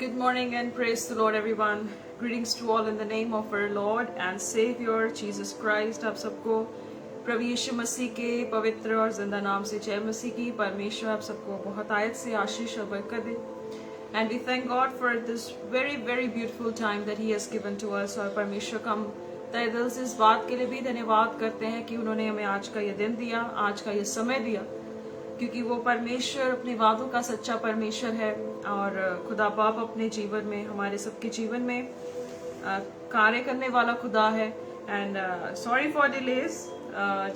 Good morning and praise the Lord everyone. Greetings to all in the name of our Lord and Savior Jesus Christ. आप सबको प्रभु यीशु मसीह के पवित्र और जिंदा नाम से जय मसीह की। परमेश्वर आप सबको बहुत आयत से आशीष और बरकत दे। And we thank God for this very very beautiful time that He has given to us। और परमेश्वर का हम तहे दिल से इस बात के लिए भी धन्यवाद करते हैं कि उन्होंने हमें आज का ये दिन दिया, आज का ये समय दिया, क्योंकि वो परमेश्वर अपने वादों का सच्चा परमेश्वर है और खुदा बाप अपने जीवन में, हमारे सबके जीवन में कार्य करने वाला खुदा है। And sorry for delays,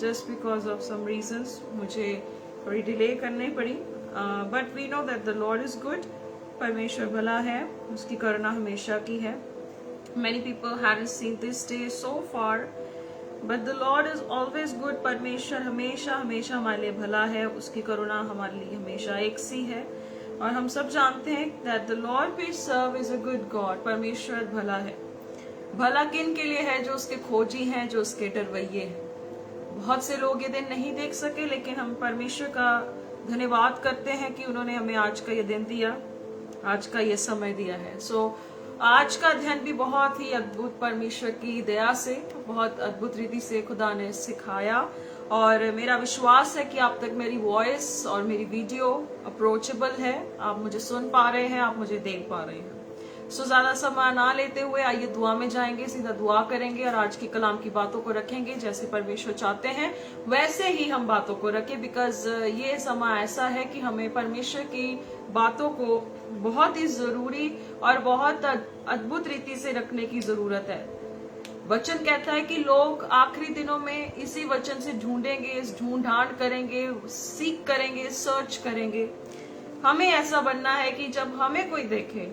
just because of some reasons मुझे थोड़ी डिले करनी पड़ी, but we know that the Lord is good. परमेश्वर भला है, उसकी करुणा हमेशा की है। Many people haven't seen this day so far, but the Lord is always good। परमेश्वर हमेशा हमेशा हमारे लिए भला है, उसकी करुणा हमारे लिए हमेशा एक सी है। और हम सब जानते हैं that the Lord we serve is a good God। परमेश्वर भला है। भला किन के लिए है? जो उसके खोजी हैं, जो उसके डरवैये हैं। बहुत से लोग ये दिन नहीं देख सके, लेकिन हम परमेश्वर का धन्यवाद करते हैं कि उन्होंने हमें आज का ये दिन दिया, आज का ये समय दिया है। सो आज का अध्ययन भी बहुत ही अद्भुत परमेश्वर की दया से, बहुत अद्भुत रीति से खुदा ने सिखाया। और मेरा विश्वास है कि आप तक मेरी वॉइस और मेरी वीडियो अप्रोचेबल है, आप मुझे सुन पा रहे हैं, आप मुझे देख पा रहे हैं। सो ज्यादा समय ना लेते हुए आइए दुआ में जाएंगे, सीधा दुआ करेंगे और आज की कलाम की बातों को रखेंगे। जैसे परमेश्वर चाहते हैं वैसे ही हम बातों को रखें, बिकॉज ये समय ऐसा है कि हमें परमेश्वर की बातों को बहुत ही जरूरी और बहुत अद्भुत रीति से रखने की जरूरत है। वचन कहता है कि लोग आखिरी दिनों में इसी वचन से ढूंढेंगे, ढूंढांड करेंगे, सीख करेंगे, सर्च करेंगे। हमें ऐसा बनना है कि जब हमें कोई देखे,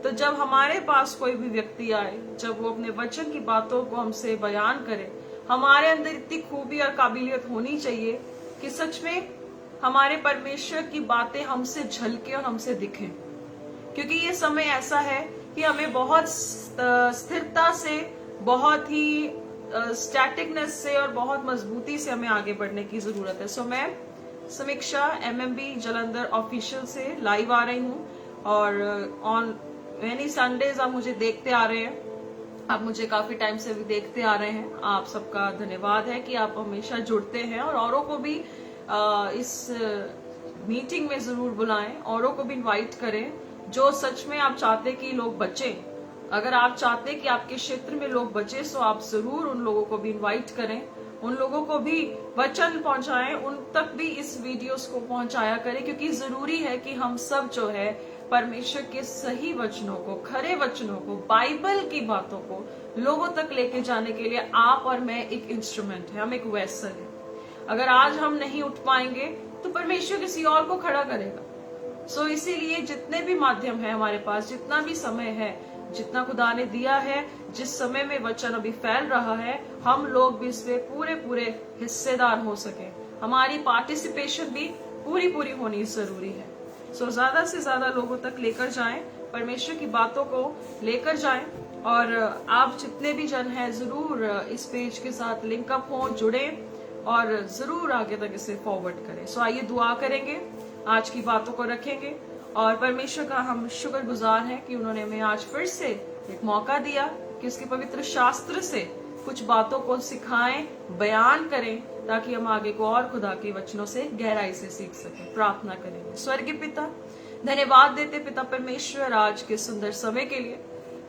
तो जब हमारे पास कोई भी व्यक्ति आए, जब वो अपने वचन की बातों को हमसे बयान करे, हमारे अंदर इतनी खूबी और काबिलियत होनी चाहिए कि सच में हमारे परमेश्वर की बातें हमसे झलके और हमसे दिखे। क्योंकि ये समय ऐसा है कि हमें बहुत स्थिरता से, बहुत ही स्टैटिकनेस से और बहुत मजबूती से हमें आगे बढ़ने की जरूरत है। सो मैं समीक्षा MMB जलंधर ऑफिशियल से लाइव आ रही हूँ और ऑन मेनी संडेज आप मुझे देखते आ रहे हैं, आप मुझे काफी टाइम से भी देखते आ रहे हैं। आप सबका धन्यवाद है कि आप हमेशा जुड़ते हैं और औरों को भी इस मीटिंग में जरूर बुलाएं, औरों को भी इनवाइट करें जो सच में आप चाहते कि लोग बचे। अगर आप चाहते कि आपके क्षेत्र में लोग बचे, तो आप जरूर उन लोगों को भी इनवाइट करें, उन लोगों को भी वचन पहुंचाएं, उन तक भी इस वीडियोस को पहुंचाया करें। क्योंकि जरूरी है कि हम सब जो है परमेश्वर के सही वचनों को, खरे वचनों को, बाइबल की बातों को लोगों तक लेके जाने के लिए आप और मैं एक इंस्ट्रूमेंट है, हम एक वेसल है। अगर आज हम नहीं उठ पाएंगे तो परमेश्वर किसी और को खड़ा करेगा। सो इसीलिए जितने भी माध्यम है हमारे पास, जितना भी समय है, जितना खुदा ने दिया है, जिस समय में वचन अभी फैल रहा है, हम लोग भी इसमें पूरे पूरे हिस्सेदार हो सके। हमारी पार्टिसिपेशन भी पूरी पूरी होनी जरूरी है। सो ज्यादा से ज्यादा लोगों तक लेकर जाएं, परमेश्वर की बातों को लेकर जाएं। और आप जितने भी जन हैं जरूर इस पेज के साथ लिंकअप हो, जुड़े और जरूर आगे तक इसे फॉरवर्ड करें। सो आइए दुआ करेंगे, आज की बातों को रखेंगे और परमेश्वर का हम शुक्रगुजार हैं कि उन्होंने हमें आज फिर से एक मौका दिया कि उसके पवित्र शास्त्र से कुछ बातों को सिखाएं, बयान करें, ताकि हम आगे को और खुदा के वचनों से गहराई से सीख सकें। प्रार्थना करेंगे। स्वर्गीय पिता, धन्यवाद देते पिता परमेश्वर आज के सुंदर समय के लिए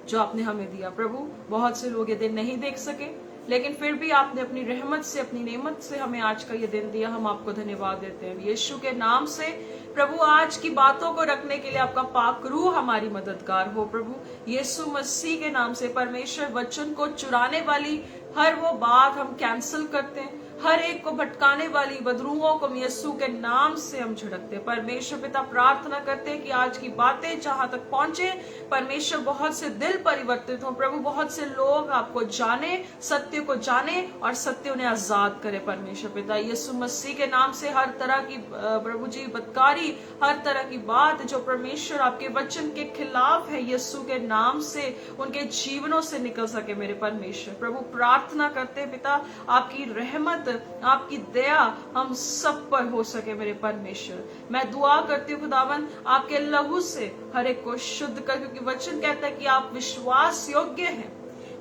जो आपने हमें दिया। प्रभु, बहुत से लोग ये दिन नहीं देख सके, लेकिन फिर भी आपने अपनी रहमत से, अपनी नेमत से हमें आज का ये दिन दिया। हम आपको धन्यवाद देते हैं यीशु के नाम से। प्रभु, आज की बातों को रखने के लिए आपका पाक रूह हमारी मददगार हो। प्रभु यीशु मसीह के नाम से परमेश्वर वचन को चुराने वाली हर वो बात हम कैंसिल करते हैं, हर एक को भटकाने वाली बदरूहों को यीशु के नाम से हम झड़कते हैं। परमेश्वर पिता, प्रार्थना करते हैं कि आज की बातें जहां तक पहुंचे, परमेश्वर बहुत से दिल परिवर्तित हो। प्रभु, बहुत से लोग आपको जाने, सत्य को जाने और सत्य उन्हें आजाद करे। परमेश्वर पिता, यीशु मसीह के नाम से हर तरह की प्रभु जी बदकारी, हर तरह की बात जो परमेश्वर आपके वचन के खिलाफ है, यीशु के नाम से उनके जीवनों से निकल सके। मेरे परमेश्वर प्रभु, प्रार्थना करते पिता, आपकी रहमत आपकी दया हम सब पर हो सके मेरे परमेश्वर। मैं दुआ करती हूँ खुदावन आपके लहू से हर एक को शुद्ध कर, क्योंकि वचन कहता है कि आप विश्वास योग्य हैं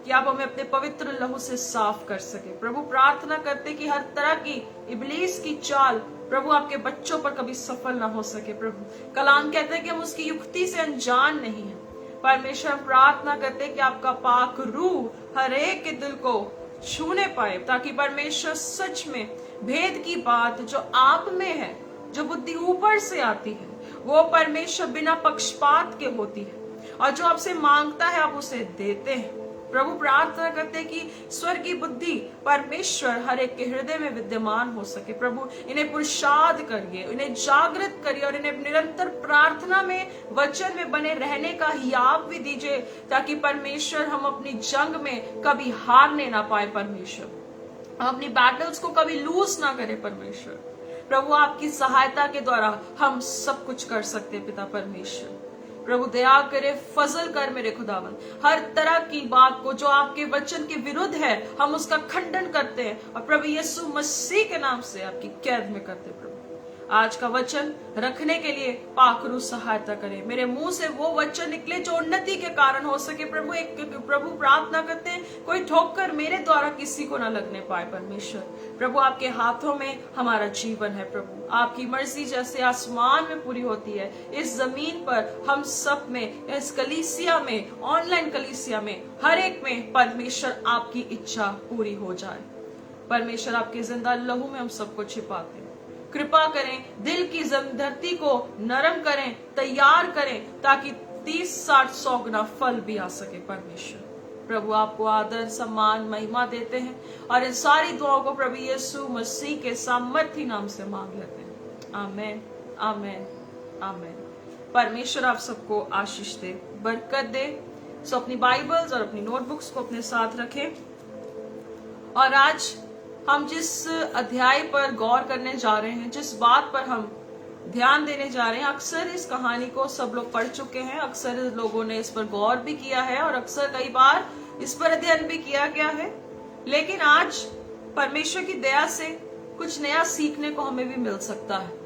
कि आप हमें अपने पवित्र लहू से साफ कर सके। प्रभु प्रार्थना करते कि हर तरह की इब्लीस की चाल प्रभु आपके बच्चों पर कभी सफल ना हो सके। प्रभु कलाम कहते हैं कि हम उसकी युक्ति से अनजान नहीं है। परमेश्वर प्रार्थना करते कि आपका पाक रूह हर एक के दिल को छूने पाए, ताकि परमेश्वर सच में भेद की बात जो आप में है, जो बुद्धि ऊपर से आती है, वो परमेश्वर बिना पक्षपात के होती है, और जो आपसे मांगता है आप उसे देते हैं। प्रभु प्रार्थना करते हैं कि स्वर्ग की बुद्धि परमेश्वर हर एक के हृदय में विद्यमान हो सके। प्रभु इन्हें पुरुषार्थ करिए, इन्हें जागृत करिए, और इन्हें निरंतर प्रार्थना में वचन में बने रहने का हियाव भी दीजिए, ताकि परमेश्वर हम अपनी जंग में कभी हारने ना पाए। परमेश्वर हम अपनी बैटल्स को कभी लूज ना करें। परमेश्वर प्रभु आपकी सहायता के द्वारा हम सब कुछ कर सकते हैं। पिता परमेश्वर प्रभु दया करे, फजल कर मेरे खुदावन, हर तरह की बात को जो आपके वचन के विरुद्ध है हम उसका खंडन करते हैं, और प्रभु यीशु मसीह के नाम से आपकी कैद में करते हैं। प्रभु आज का वचन रखने के लिए पाकरू सहायता करे, मेरे मुंह से वो वचन निकले जो उन्नति के कारण हो सके। प्रभु प्रार्थना करते हैं कोई ठोकर मेरे द्वारा किसी को ना लगने पाए। परमेश्वर प्रभु आपके हाथों में हमारा जीवन है। प्रभु आपकी मर्जी जैसे आसमान में पूरी होती है, इस जमीन पर हम सब में, इस कलीसिया में, ऑनलाइन कलीसिया में, हर एक में परमेश्वर आपकी इच्छा पूरी हो जाए। परमेश्वर आपके जिंदा लहू में हम सबको छिपाते हैं। कृपा करें, दिल की धरती को नरम करें, तैयार करें, ताकि 30, 60, 100 गुना फल भी आ सके। परमेश्वर प्रभु आपको आदर, सम्मान, महिमा देते हैं, और इन सारी दुआओं को प्रभु यीशु मसीह के सामर्थी नाम से मांग लेते हैं। आमेन, आमेन, आमेन। परमेश्वर आप सबको आशीष दे, बरकत दे। सो अपनी बाइबल्स और अपनी नोटबुक्स को अपने साथ रखें, और आज हम जिस अध्याय पर गौर करने जा रहे हैं, जिस बात पर हम ध्यान देने जा रहे हैं, अक्सर इस कहानी को सब लोग पढ़ चुके हैं, अक्सर लोगों ने इस पर गौर भी किया है, और अक्सर कई बार इस पर अध्ययन भी किया गया है। लेकिन आज परमेश्वर की दया से कुछ नया सीखने को हमें भी मिल सकता है।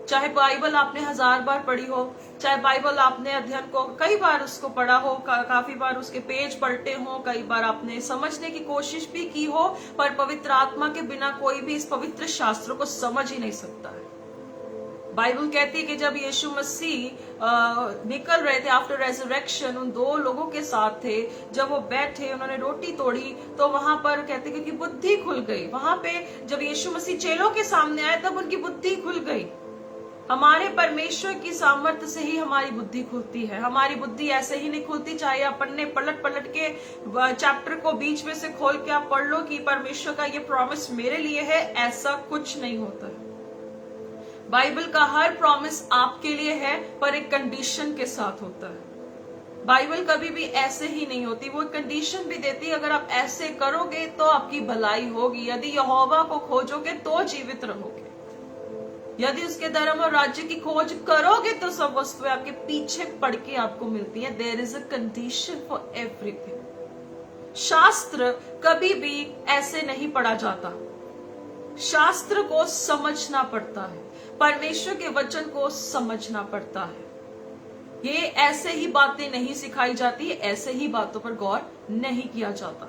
चाहे बाइबल आपने 1000 बार पढ़ी हो, चाहे बाइबल आपने अध्ययन को कई बार उसको पढ़ा हो, काफी बार उसके पेज पलटे हो, कई बार आपने समझने की कोशिश भी की हो, पर पवित्र आत्मा के बिना कोई भी इस पवित्र शास्त्रों को समझ ही नहीं सकता है। बाइबल कहती है कि जब यीशु मसीह निकल रहे थे आफ्टर रेजरेक्शन, उन 2 लोगों के साथ थे, जब वो बैठे उन्होंने रोटी तोड़ी, तो वहां पर कहते हैं कि बुद्धि खुल गई। वहां पे जब यीशु मसीह चेलों के सामने आए तब उनकी बुद्धि खुल गई। हमारे परमेश्वर की सामर्थ्य से ही हमारी बुद्धि खुलती है। हमारी बुद्धि ऐसे ही नहीं खुलती, चाहे आप पन्ने पलट पलट के चैप्टर को बीच में से खोल के आप पढ़ लो कि परमेश्वर का ये प्रॉमिस मेरे लिए है, ऐसा कुछ नहीं होता है। बाइबल का हर प्रॉमिस आपके लिए है, पर एक कंडीशन के साथ होता है। बाइबल कभी भी ऐसे ही नहीं होती, वो कंडीशन भी देती है, अगर आप ऐसे करोगे तो आपकी भलाई होगी, यदि यहोवा को खोजोगे तो जीवित रहोगे, यदि उसके धर्म और राज्य की खोज करोगे तो सब वस्तुएं आपके पीछे पड़ के आपको मिलती है। There is a condition for everything. शास्त्र कभी भी ऐसे नहीं पढ़ा जाता, शास्त्र को समझना पड़ता है, परमेश्वर के वचन को समझना पड़ता है। ये ऐसे ही बातें नहीं सिखाई जाती, ऐसे ही बातों पर गौर नहीं किया जाता।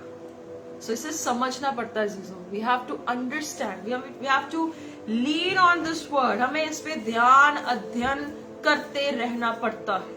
सो इसे समझना पड़ता है जीजो। We have to understand, we have to lean on this word. हमें इस पे ध्यान अध्ययन करते रहना पड़ता है,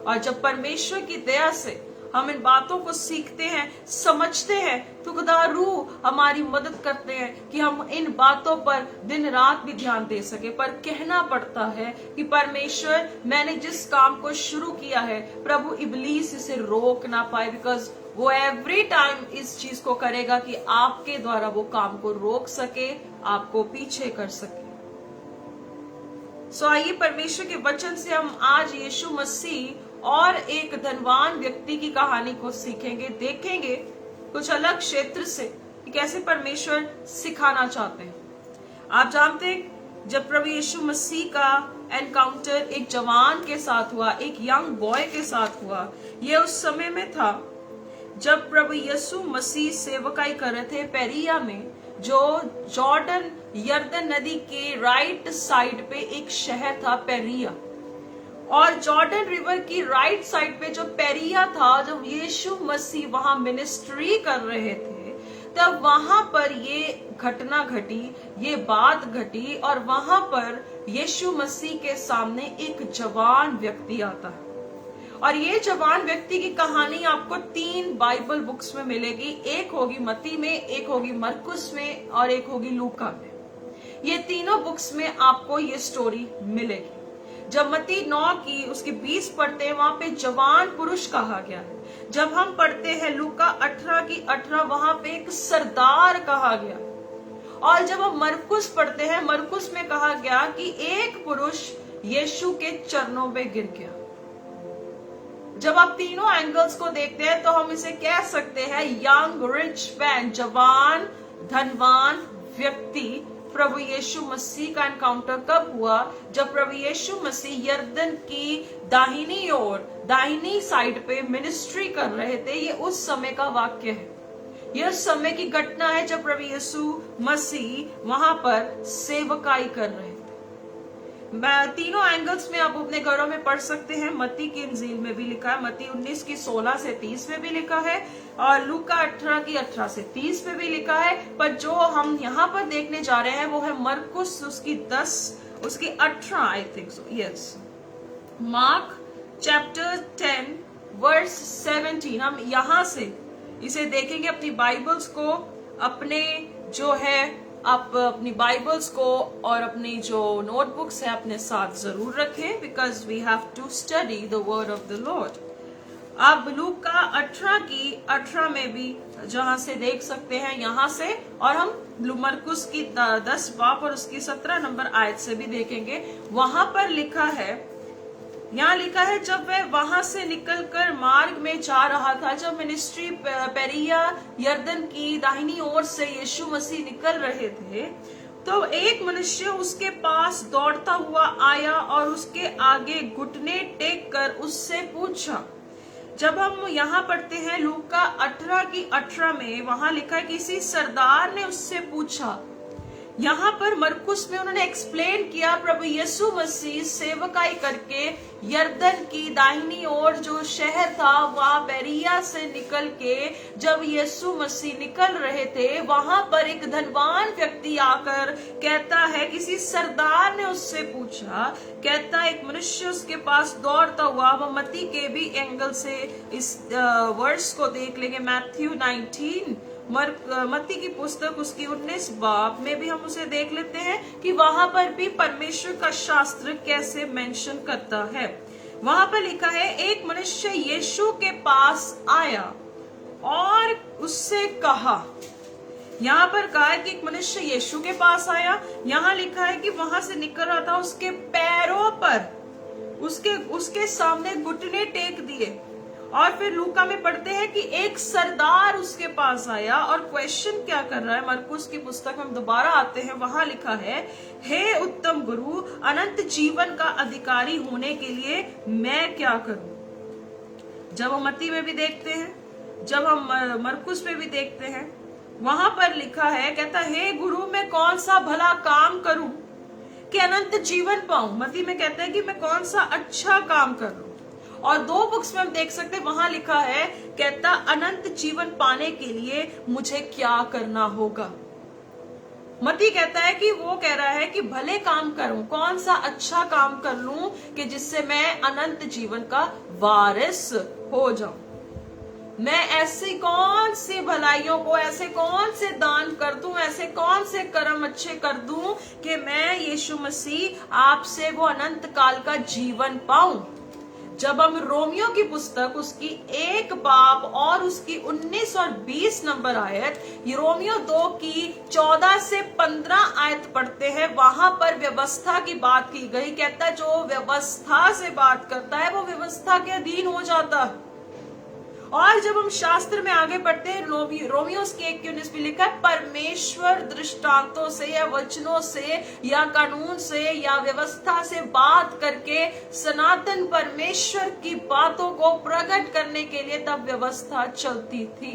और जब परमेश्वर की दया से हम इन बातों को सीखते हैं, समझते हैं, तो खुदा रूह हमारी मदद करते हैं कि हम इन बातों पर दिन रात भी ध्यान दे सके। पर कहना पड़ता है कि परमेश्वर, मैंने जिस काम को शुरू किया है, प्रभु इब्लीस इसे रोक ना पाए, बिकॉज वो एवरी टाइम इस चीज को करेगा कि आपके द्वारा वो काम को रोक सके, आपको पीछे कर सके। सो आइए परमेश्वर के वचन से हम आज यीशु मसीह और एक धनवान व्यक्ति की कहानी को सीखेंगे, देखेंगे कुछ अलग क्षेत्र से कि कैसे परमेश्वर सिखाना चाहते हैं। आप जानते हैं जब प्रभु यीशु मसीह का एनकाउंटर एक जवान के साथ हुआ, एक यंग बॉय के साथ हुआ, यह उस समय में था जब प्रभु यीशु मसीह सेवकाई कर रहे थे पेरिया में, जो जॉर्डन यर्दन नदी के राइट साइड पे एक शहर था पेरिया, और जॉर्डन रिवर की राइट साइड पे जो पेरिया था, जब यीशु मसीह वहां मिनिस्ट्री कर रहे थे, तब वहां पर ये घटना घटी, ये बात घटी, और वहां पर यीशु मसीह के सामने एक जवान व्यक्ति आता है। और ये जवान व्यक्ति की कहानी आपको 3 बाइबल बुक्स में मिलेगी। एक होगी मत्ती में, एक होगी मरकुस में, और एक होगी लूका में। ये तीनों बुक्स में आपको ये स्टोरी मिलेगी। जब मत्ती 9 की उसकी 20 पढ़ते हैं, वहां पे जवान पुरुष कहा गया है। जब हम पढ़ते हैं लूका 18 की 18, वहां पे एक सरदार कहा गया। और जब हम मरकुस पढ़ते हैं, मरकुस में कहा गया कि एक पुरुष यीशु के चरणों में गिर गया। जब आप तीनों एंगल्स को देखते हैं तो हम इसे कह सकते हैं यंग रिच मैन, जवान धनवान व्यक्ति। प्रभु यीशु मसीह का एनकाउंटर कब हुआ? जब प्रभु यीशु मसीह यर्दन की दाहिनी ओर, दाहिनी साइड पे मिनिस्ट्री कर रहे थे। ये उस समय का वाक्य है, यह उस समय की घटना है जब प्रभु यीशु मसीह वहां पर सेवकाई कर रहे थे। तीनों एंगल्स में आप अपने घरों में पढ़ सकते हैं। मत्ती की इंजील में भी लिखा है, मत्ती 19 की 16 से 30 में भी लिखा है, और लूका 18 की 18 से 30 में भी लिखा है। पर जो हम यहाँ पर देखने जा रहे हैं वो है मरकुस, उसकी 10, उसकी 18, I think so, yes. Mark chapter 10 verse 17, हम यहाँ से इसे देखेंगे। अपनी बाइबल्स को, अपने जो है आप अपनी बाइबल्स को और अपनी जो नोटबुक्स है अपने साथ जरूर रखें, because we have to study the word of the Lord. आप लूका 18 की 18 में भी जहां से देख सकते हैं, यहां से, और हम मरकुस की 10 बाब और उसकी 17 नंबर आयत से भी देखेंगे। वहां पर लिखा है, यहाँ लिखा है, जब वह वहां से निकलकर मार्ग में जा रहा था, जब मिनिस्ट्री पेरिया यर्दन की दाहिनी ओर से यीशु मसीह निकल रहे थे, तो एक मनुष्य उसके पास दौड़ता हुआ आया और उसके आगे घुटने टेक कर उससे पूछा। जब हम यहाँ पढ़ते हैं लूका 18 की 18 में, वहां लिखा है किसी सरदार ने उससे पूछा। यहाँ पर मरकुस में उन्होंने एक्सप्लेन किया, प्रभु यीशु मसीह सेवकाई करके यर्दन की दाहिनी ओर जो शहर था, वहां पेरिया से निकल के जब यीशु मसीह निकल रहे थे, वहां पर एक धनवान व्यक्ति आकर कहता है, किसी सरदार ने उससे पूछा, कहता है एक मनुष्य उसके पास दौड़ता हुआ। हम मत्ती के भी एंगल से इस वर्स को देख लेंगे। मैथ्यू 19, मत्ती की पुस्तक उसकी 19 बाब में भी हम उसे देख लेते हैं कि वहां पर भी परमेश्वर का शास्त्र कैसे मेंशन करता है। वहां पर लिखा है, एक मनुष्य यीशु के पास आया और उससे कहा। यहाँ पर कहा है कि एक मनुष्य यीशु के पास आया। यहाँ लिखा है कि वहां से निकल रहा था, उसके पैरों पर उसके सामने घुटने टेक दिए। और फिर लूका में पढ़ते हैं कि एक सरदार उसके पास आया और क्वेश्चन क्या कर रहा है। मरकुस की पुस्तक में हम दोबारा आते हैं, वहां लिखा है, हे उत्तम गुरु, अनंत जीवन का अधिकारी होने के लिए मैं क्या करूं? जब हम मत्ती में भी देखते हैं, जब हम मरकुस में भी देखते हैं, वहां पर लिखा है, कहता हे गुरु, मैं कौन सा भला काम करूं कि अनंत जीवन पाऊं? मत्ती में कहता है कि मैं कौन सा अच्छा काम करूं। और 2 बुक्स में हम देख सकते हैं, वहां लिखा है, कहता अनंत जीवन पाने के लिए मुझे क्या करना होगा। मत्ती कहता है कि वो कह रहा है कि भले काम करूं, कौन सा अच्छा काम कर लूं कि जिससे मैं अनंत जीवन का वारिस हो जाऊं। मैं ऐसी कौन सी भलाइयों को, ऐसे कौन से दान कर दूं, ऐसे कौन से कर्म अच्छे कर दूं कि मैं यीशु मसीह आपसे वो अनंत काल का जीवन पाऊं। जब हम रोमियो की पुस्तक उसकी 1 बाब और उसकी 19 और 20 नंबर आयत, रोमियो 2 की 14 से 15 आयत पढ़ते हैं, वहां पर व्यवस्था की बात की गई। कहता है जो व्यवस्था से बात करता है वो व्यवस्था के अधीन हो जाता है। और जब हम शास्त्र में आगे बढ़ते हैं, रोमियो की 1:19 में लिखा है, परमेश्वर दृष्टांतों से या वचनों से या कानून से या व्यवस्था से बात करके सनातन परमेश्वर की बातों को प्रकट करने के लिए तब व्यवस्था चलती थी।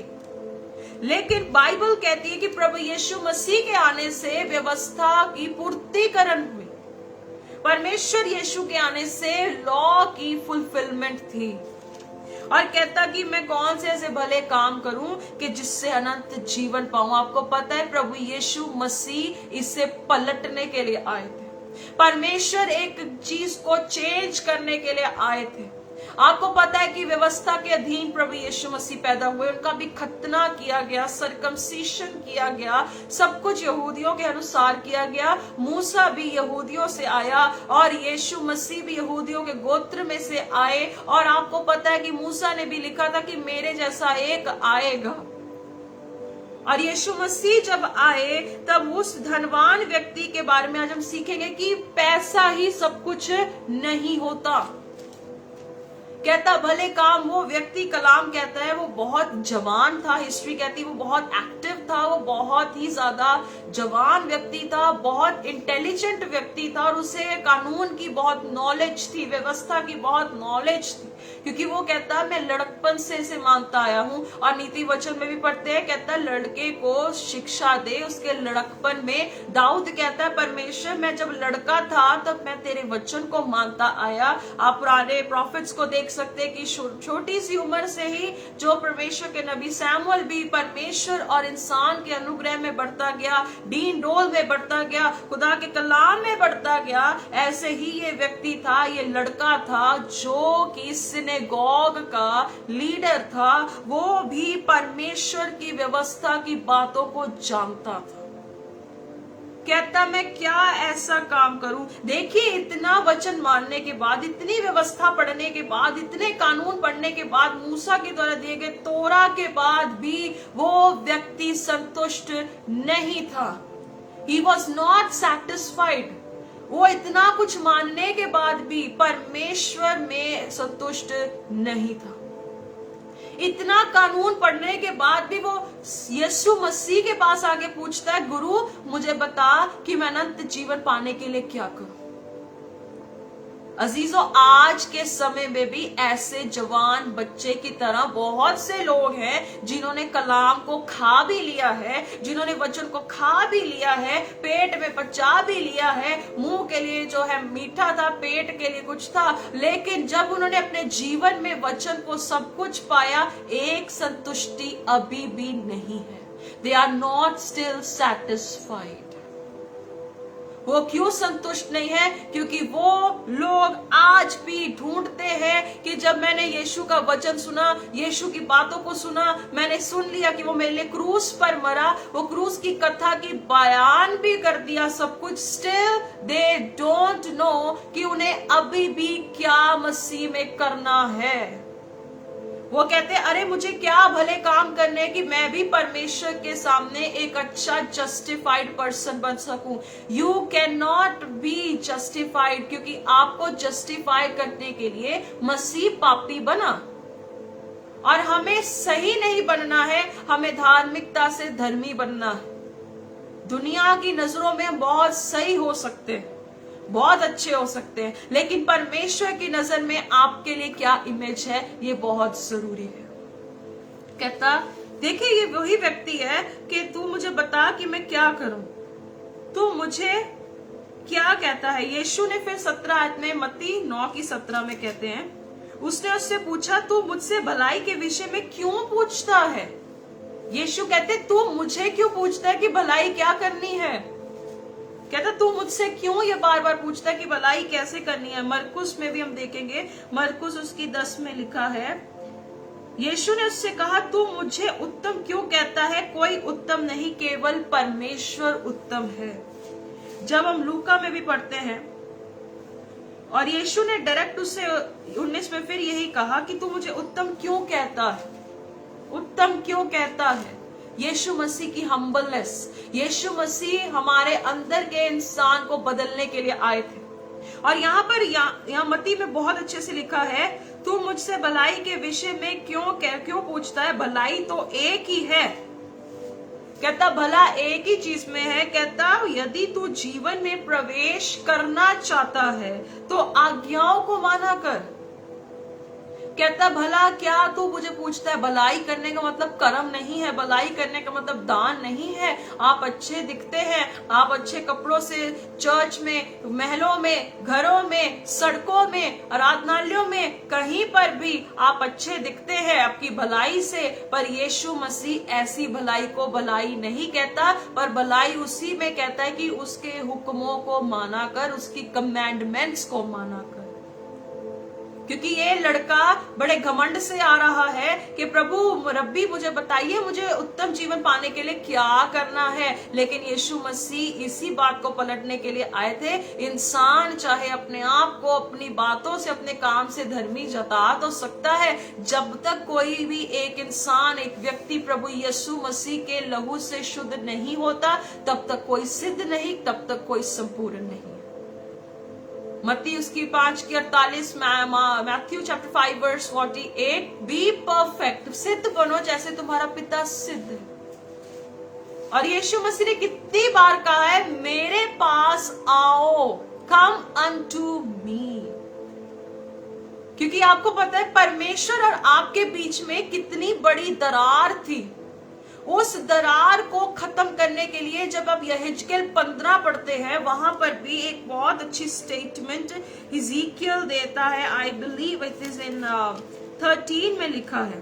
लेकिन बाइबल कहती है कि प्रभु यीशु मसीह के आने से व्यवस्था की पूर्तिकरण हुई। परमेश्वर यीशु के आने से लॉ की फुलफिलमेंट थी। और कहता कि मैं कौन से ऐसे भले काम करूं कि जिससे अनंत जीवन पाऊं। आपको पता है प्रभु यीशु मसीह इसे पलटने के लिए आए थे। परमेश्वर एक चीज को चेंज करने के लिए आए थे। आपको पता है कि व्यवस्था के अधीन प्रभु यीशु मसीह पैदा हुए, उनका भी खतना किया गया, सर्कमसीशन किया गया, सब कुछ यहूदियों के अनुसार किया गया। मूसा भी यहूदियों से आया और यीशु मसीह भी यहूदियों के गोत्र में से आए। और आपको पता है कि मूसा ने भी लिखा था कि मेरे जैसा एक आएगा। और यीशु मसीह जब आए तब उस धनवान व्यक्ति के बारे में आज हम सीखेंगे कि पैसा ही सब कुछ नहीं होता। कहता भले काम, वो व्यक्ति कलाम कहता है वो बहुत जवान था। हिस्ट्री कहती है वो बहुत एक्टिव था, वो बहुत ही ज्यादा जवान व्यक्ति था, बहुत इंटेलिजेंट व्यक्ति था और उसे कानून की बहुत नॉलेज थी, व्यवस्था की बहुत नॉलेज थी। क्योंकि वो कहता मैं लड़कपन से इसे मानता आया हूं। और नीति वचन में भी पढ़ते हैं, कहता लड़के को शिक्षा दे उसके लड़कपन में। दाऊद कहता है परमेश्वर मैं जब लड़का था तब मैं तेरे वचन को मानता आया। आप पुराने प्रॉफिट्स को देख सकते हैं कि छोटी सी उम्र से ही जो परमेश्वर के नबी सैमुअल भी परमेश्वर और इंसान के अनुग्रह में बढ़ता गया, डीन डोल में बढ़ता गया, खुदा के कलाम में बढ़ता गया। ऐसे ही ये व्यक्ति था, ये लड़का था जो कि सिनेगॉग का लीडर था। वो भी परमेश्वर की व्यवस्था की बातों को जानता था। कहता मैं क्या ऐसा काम करूं। देखिए इतना वचन मानने के बाद, इतनी व्यवस्था पढ़ने के बाद, इतने कानून पढ़ने के बाद, मूसा के द्वारा दिए गए तोरा के बाद भी वो व्यक्ति संतुष्ट नहीं था। He was not satisfied। वो इतना कुछ मानने के बाद भी परमेश्वर में संतुष्ट नहीं था। इतना कानून पढ़ने के बाद भी वो यीशु मसीह के पास आके पूछता है गुरु मुझे बता कि मैं अनंत जीवन पाने के लिए क्या करूं। अजीजों आज के समय में भी ऐसे जवान बच्चे की तरह बहुत से लोग हैं जिन्होंने कलाम को खा भी लिया है, जिन्होंने वचन को खा भी लिया है, पेट में पचा भी लिया है। मुंह के लिए जो है मीठा था, पेट के लिए कुछ था, लेकिन जब उन्होंने अपने जीवन में वचन को सब कुछ पाया, एक संतुष्टि अभी भी नहीं है। They are not still satisfied. वो क्यों संतुष्ट नहीं है? क्योंकि वो लोग आज भी ढूंढते हैं कि जब मैंने यीशु का वचन सुना, यीशु की बातों को सुना, मैंने सुन लिया कि वो मेरे लिए क्रूस पर मरा, वो क्रूस की कथा की बयान भी कर दिया सब कुछ, स्टिल दे डोंट नो कि उन्हें अभी भी क्या मसीह में करना है। वो कहते हैं अरे मुझे क्या भले काम करने कि मैं भी परमेश्वर के सामने एक अच्छा जस्टिफाइड पर्सन बन सकूं। You can not be justified, क्योंकि आपको जस्टिफाई करने के लिए मसीह पापी बना और हमें सही नहीं बनना है, हमें धार्मिकता से धर्मी बनना है। दुनिया की नजरों में हम बहुत सही हो सकते हैं, बहुत अच्छे हो सकते हैं, लेकिन परमेश्वर की नजर में आपके लिए क्या इमेज है ये बहुत जरूरी है। कहता देखिए ये वही व्यक्ति है कि तू मुझे बता कि मैं क्या करूं, तू मुझे क्या कहता है। यीशु ने फिर 17 आयत में, मत्ती 9:17 में कहते हैं, उसने उससे पूछा तू मुझसे भलाई के विषय में क्यों पूछता है। यीशु कहते तू मुझे क्यों पूछता है कि भलाई क्या करनी है। कहता तू मुझसे क्यों ये बार बार पूछता है कि भलाई कैसे करनी है। मरकुस में भी हम देखेंगे, मरकुस उसकी 10 में लिखा है, यीशु ने उससे कहा तू मुझे उत्तम क्यों कहता है, कोई उत्तम नहीं केवल परमेश्वर उत्तम है। जब हम लूका में भी पढ़ते हैं और यीशु ने डायरेक्ट उससे 19 में फिर यही कहा कि तू मुझे उत्तम क्यों कहता है, उत्तम क्यों कहता है। यीशु मसीह की हम्बलनेस, यीशु मसीह हमारे अंदर के इंसान को बदलने के लिए आए थे। और यहाँ पर यहाँ मत्ती में बहुत अच्छे से लिखा है, तू मुझसे भलाई के विषय में क्यों पूछता है, भलाई तो एक ही है। कहता भला एक ही चीज में है। कहता यदि तू जीवन में प्रवेश करना चाहता है तो आज्ञाओं को माना कर। कहता भला क्या तू मुझे पूछता है? भलाई करने का मतलब कर्म नहीं है, भलाई करने का मतलब दान नहीं है। आप अच्छे दिखते हैं, आप अच्छे कपड़ों से चर्च में, महलों में, घरों में, सड़कों में, आराधनालयों में, कहीं पर भी आप अच्छे दिखते हैं आपकी भलाई से, पर यीशु मसीह ऐसी भलाई को भलाई नहीं कहता, पर भलाई उसी में कहता है कि उसके हुक्मों को माना कर, उसकी कमांडमेंट्स को माना कर। क्योंकि ये लड़का बड़े घमंड से आ रहा है कि प्रभु रब्बी मुझे बताइए मुझे उत्तम जीवन पाने के लिए क्या करना है। लेकिन यीशु मसीह इसी बात को पलटने के लिए आए थे। इंसान चाहे अपने आप को अपनी बातों से, अपने काम से धर्मी जता तो सकता है, जब तक कोई भी एक इंसान, एक व्यक्ति प्रभु यीशु मसीह के लहू से शुद्ध नहीं होता, तब तक कोई सिद्ध नहीं, तब तक कोई संपूर्ण नहीं। मत्ती उसकी 5:48, Matthew chapter 5 verse 48, be perfect, सिद्ध बनो जैसे तुम्हारा पिता सिद्ध है। और यीशु मसीह ने कितनी बार कहा है, मेरे पास आओ, कम अनटू मी। क्योंकि आपको पता है परमेश्वर और आपके बीच में कितनी बड़ी दरार थी। उस दरार को खत्म करने के लिए जब आप यहेजकेल 15 पढ़ते हैं, वहां पर भी एक बहुत अच्छी स्टेटमेंट हिजकिय्याह देता है। I believe it is in 13 में लिखा है,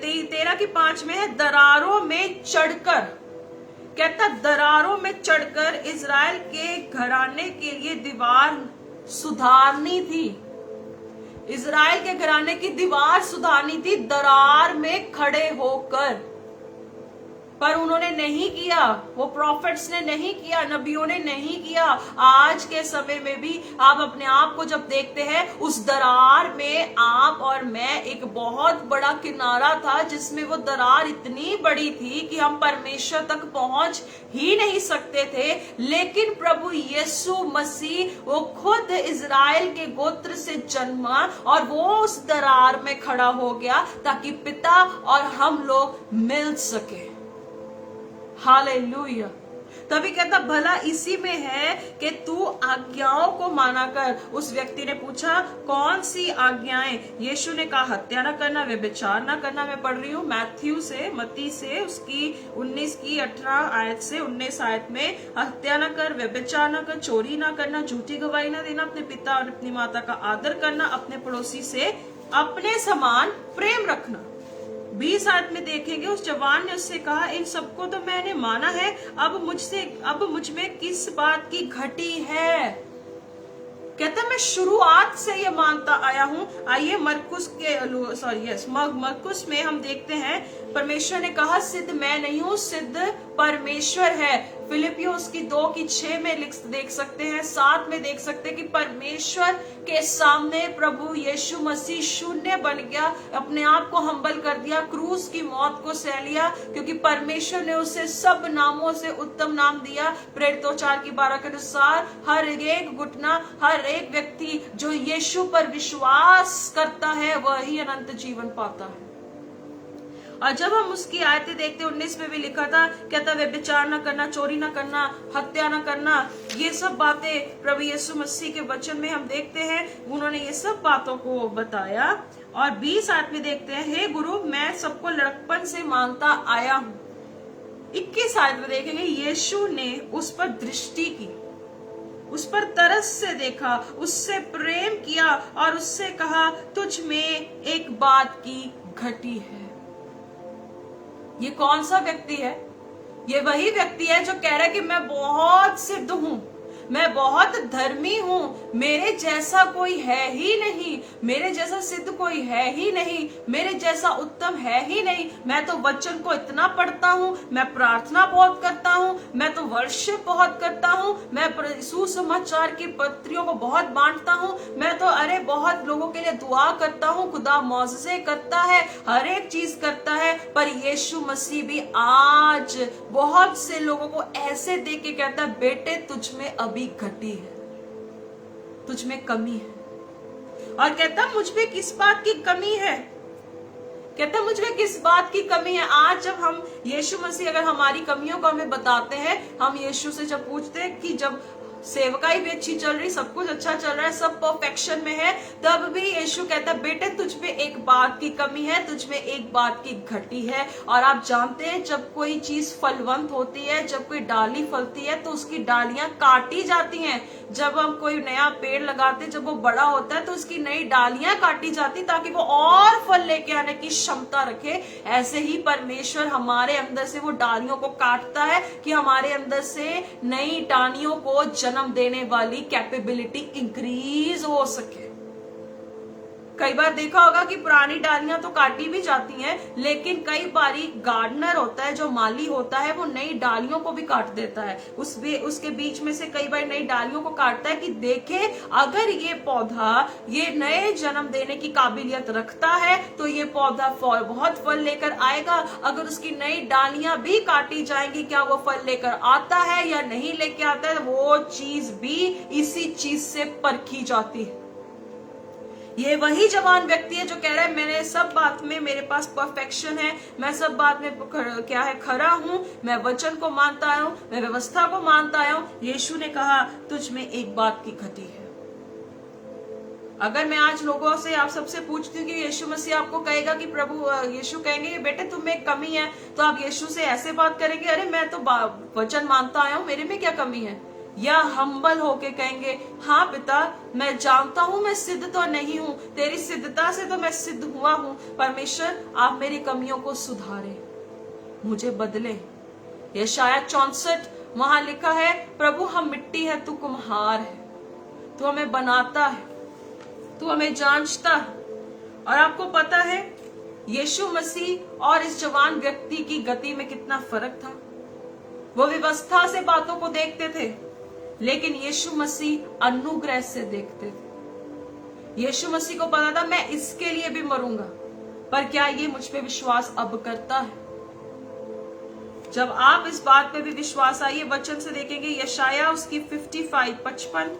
13:5 में है, दरारों में चढ़कर, कहता दरारों में चढ़कर इजराइल के घराने के लिए दीवार सुधारनी थी। इजराइल के घराने की दीवार सुधारनी थी दरार में खड़े होकर, पर उन्होंने नहीं किया। वो प्रॉफिट्स ने नहीं किया, नबियों ने नहीं किया। आज के समय में भी आप अपने आप को जब देखते हैं, उस दरार में आप और मैं, एक बहुत बड़ा किनारा था जिसमें वो दरार इतनी बड़ी थी कि हम परमेश्वर तक पहुंच ही नहीं सकते थे। लेकिन प्रभु यीशु मसीह वो खुद इजराइल के गोत्र से जन्मा और वो उस दरार में खड़ा हो गया ताकि पिता और हम लोग मिल सके। हालेलुया। तभी कहता भला इसी में है कि तू आज्ञाओं को माना कर। उस व्यक्ति ने पूछा कौन सी आज्ञाएं? यीशु ने कहा हत्या न करना, व्यभिचार न करना। मैं पढ़ रही हूँ मत्ती से उसकी 18 आयत से 19 आयत में, हत्या न कर, व्यभिचार न कर, चोरी न करना, झूठी गवाही न देना, अपने पिता और अपनी माता का आदर करना, अपने पड़ोसी से अपने समान प्रेम रखना। 20 आयत में देखेंगे, उस जवान ने उससे कहा इन सबको तो मैंने माना है, अब मुझ में किस बात की घटी है? कहता मैं शुरुआत से ये मानता आया हूं। आइए मरकुस में हम देखते हैं, परमेश्वर ने कहा सिद्ध मैं नहीं हूं, सिद्ध परमेश्वर है। फिलिपियों उसकी 2:6 में देख सकते हैं, 7 में देख सकते हैं कि परमेश्वर के सामने प्रभु यीशु मसीह शून्य बन गया, अपने आप को हम्बल कर दिया, क्रूस की मौत को सह लिया, क्योंकि परमेश्वर ने उसे सब नामों से उत्तम नाम दिया। प्रेरितों 4:12 के अनुसार हर एक घुटना, हर एक व्यक्ति जो यीशु पर विश्वास करता है वही अनंत जीवन पाता है। और जब हम उसकी आयतें देखते 19 में भी लिखा था, कहता व्यभिचार न करना, चोरी न करना, हत्या न करना, ये सब बातें प्रभु यीशु मसीह के वचन में हम देखते हैं। उन्होंने ये सब बातों को बताया। और 20 आयत में देखते हैं, हे गुरु मैं सबको लड़कपन से मानता आया हूँ। 21 आयत में देखेंगे, यीशु ने उस पर दृष्टि की, उस पर तरस से देखा, उससे प्रेम किया और उससे कहा तुझ में एक बात की घटी है। ये कौन सा व्यक्ति है? ये वही व्यक्ति है जो कह रहा है कि मैं बहुत सिद्ध हूं, मैं बहुत धर्मी हूं, मेरे जैसा कोई है ही नहीं, मेरे जैसा सिद्ध कोई है ही नहीं, मेरे जैसा उत्तम है ही नहीं। मैं तो वचन को इतना पढ़ता हूं, मैं प्रार्थना बहुत करता हूं, मैं तो वर्शिप बहुत करता हूं, मैं सुसमाचार की पत्रियों को बहुत बांटता हूं, मैं तो बहुत लोगों के लिए दुआ करता हूं, खुदा मौजज़े करता है, हर एक चीज करता है। पर यीशु मसीह भी आज बहुत से लोगों को ऐसे देख के कहता है, बेटे तुझ में अभी घटी है, तुझ में कमी है। और कहता मुझ में किस बात की कमी है? कहता मुझ में किस बात की कमी है? आज जब हम यीशु मसीह अगर हमारी कमियों को हमें बताते हैं, हम यीशु से जब पूछते हैं कि जब सेवकाई भी अच्छी चल रही, सब कुछ अच्छा चल रहा है, सब परफेक्शन में है, तब भी यीशु कहता है बेटे तुझ में एक बात की कमी है, तुझ में एक बात की घटी है। और आप जानते हैं जब कोई चीज फलवंत होती है, जब कोई डाली फलती है तो उसकी डालियां काटी जाती हैं। जब हम कोई नया पेड़ लगाते, जब वो बड़ा होता है तो उसकी नई डालियां काटी जाती ताकि वो और फल लेके आने की क्षमता रखे। ऐसे ही परमेश्वर हमारे अंदर से वो डालियों को काटता है कि हमारे अंदर से नई डालियों को जन्म देने वाली कैपेबिलिटी इंक्रीज हो सके। कई बार देखा होगा कि पुरानी डालियां तो काटी भी जाती हैं, लेकिन कई बारी गार्डनर होता है, जो माली होता है, वो नई डालियों को भी काट देता है। उसके बीच में से कई बार नई डालियों को काटता है कि देखे अगर ये पौधा ये नए जन्म देने की काबिलियत रखता है तो ये पौधा बहुत फल लेकर आएगा। अगर उसकी नई डालियां भी काटी जाएंगी, क्या वो फल लेकर आता है या नहीं लेके आता है, वो चीज भी इसी चीज से परखी जाती है। ये वही जवान व्यक्ति है जो कह रहा है मैंने सब बात में, मेरे पास परफेक्शन है, मैं सब बात में क्या है खरा हूं, मैं वचन को मानता आया हूं, मैं व्यवस्था को मानता आया हूं। यीशु ने कहा तुझ में एक बात की घटी है। अगर मैं आज लोगों से आप सबसे पूछती हूँ कि यीशु मसीह आपको कहेगा कि प्रभु, यीशु कहेंगे बेटे तुम में एक कमी है, तो आप यीशु से ऐसे बात करेंगे अरे मैं तो वचन मानता आया हूं, मेरे में क्या कमी है? या हम्बल होके कहेंगे हाँ पिता मैं जानता हूं मैं सिद्ध तो नहीं हूं, तेरी सिद्धता से तो मैं सिद्ध हुआ हूं, परमेश्वर आप मेरी कमियों को सुधारे, मुझे बदले। यशाया 64 वहां लिखा है प्रभु हम मिट्टी है तू कुम्हार है, तू हमें बनाता है, तू हमें जांचता है। और आपको पता है यीशु मसीह और इस जवान व्यक्ति की गति में कितना फर्क था। वो व्यवस्था से बातों को देखते थे, लेकिन यीशु मसीह अनुग्रह से देखते थे। यीशु मसीह को पता था मैं इसके लिए भी मरूंगा, पर क्या ये मुझ पे विश्वास अब करता है? जब आप इस बात पे भी विश्वास आइए वचन से देखेंगे, यशाया उसकी 55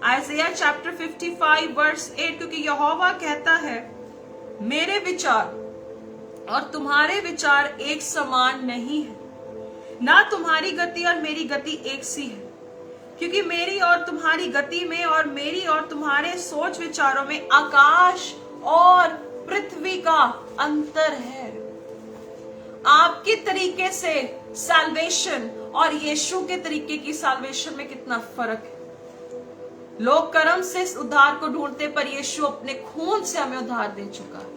आइज़ाया चैप्टर 55 वर्स 8, क्योंकि यहोवा कहता है मेरे विचार और तुम्हारे विचार एक समान नहीं है, ना तुम्हारी गति और मेरी गति एक सी है, क्योंकि मेरी और तुम्हारी गति में और मेरी और तुम्हारे सोच विचारों में आकाश और पृथ्वी का अंतर है। आपके तरीके से सैल्वेशन और यीशु के तरीके की सैल्वेशन में कितना फर्क है। लोग कर्म से उद्धार को ढूंढते, पर यीशु अपने खून से हमें उद्धार दे चुका है।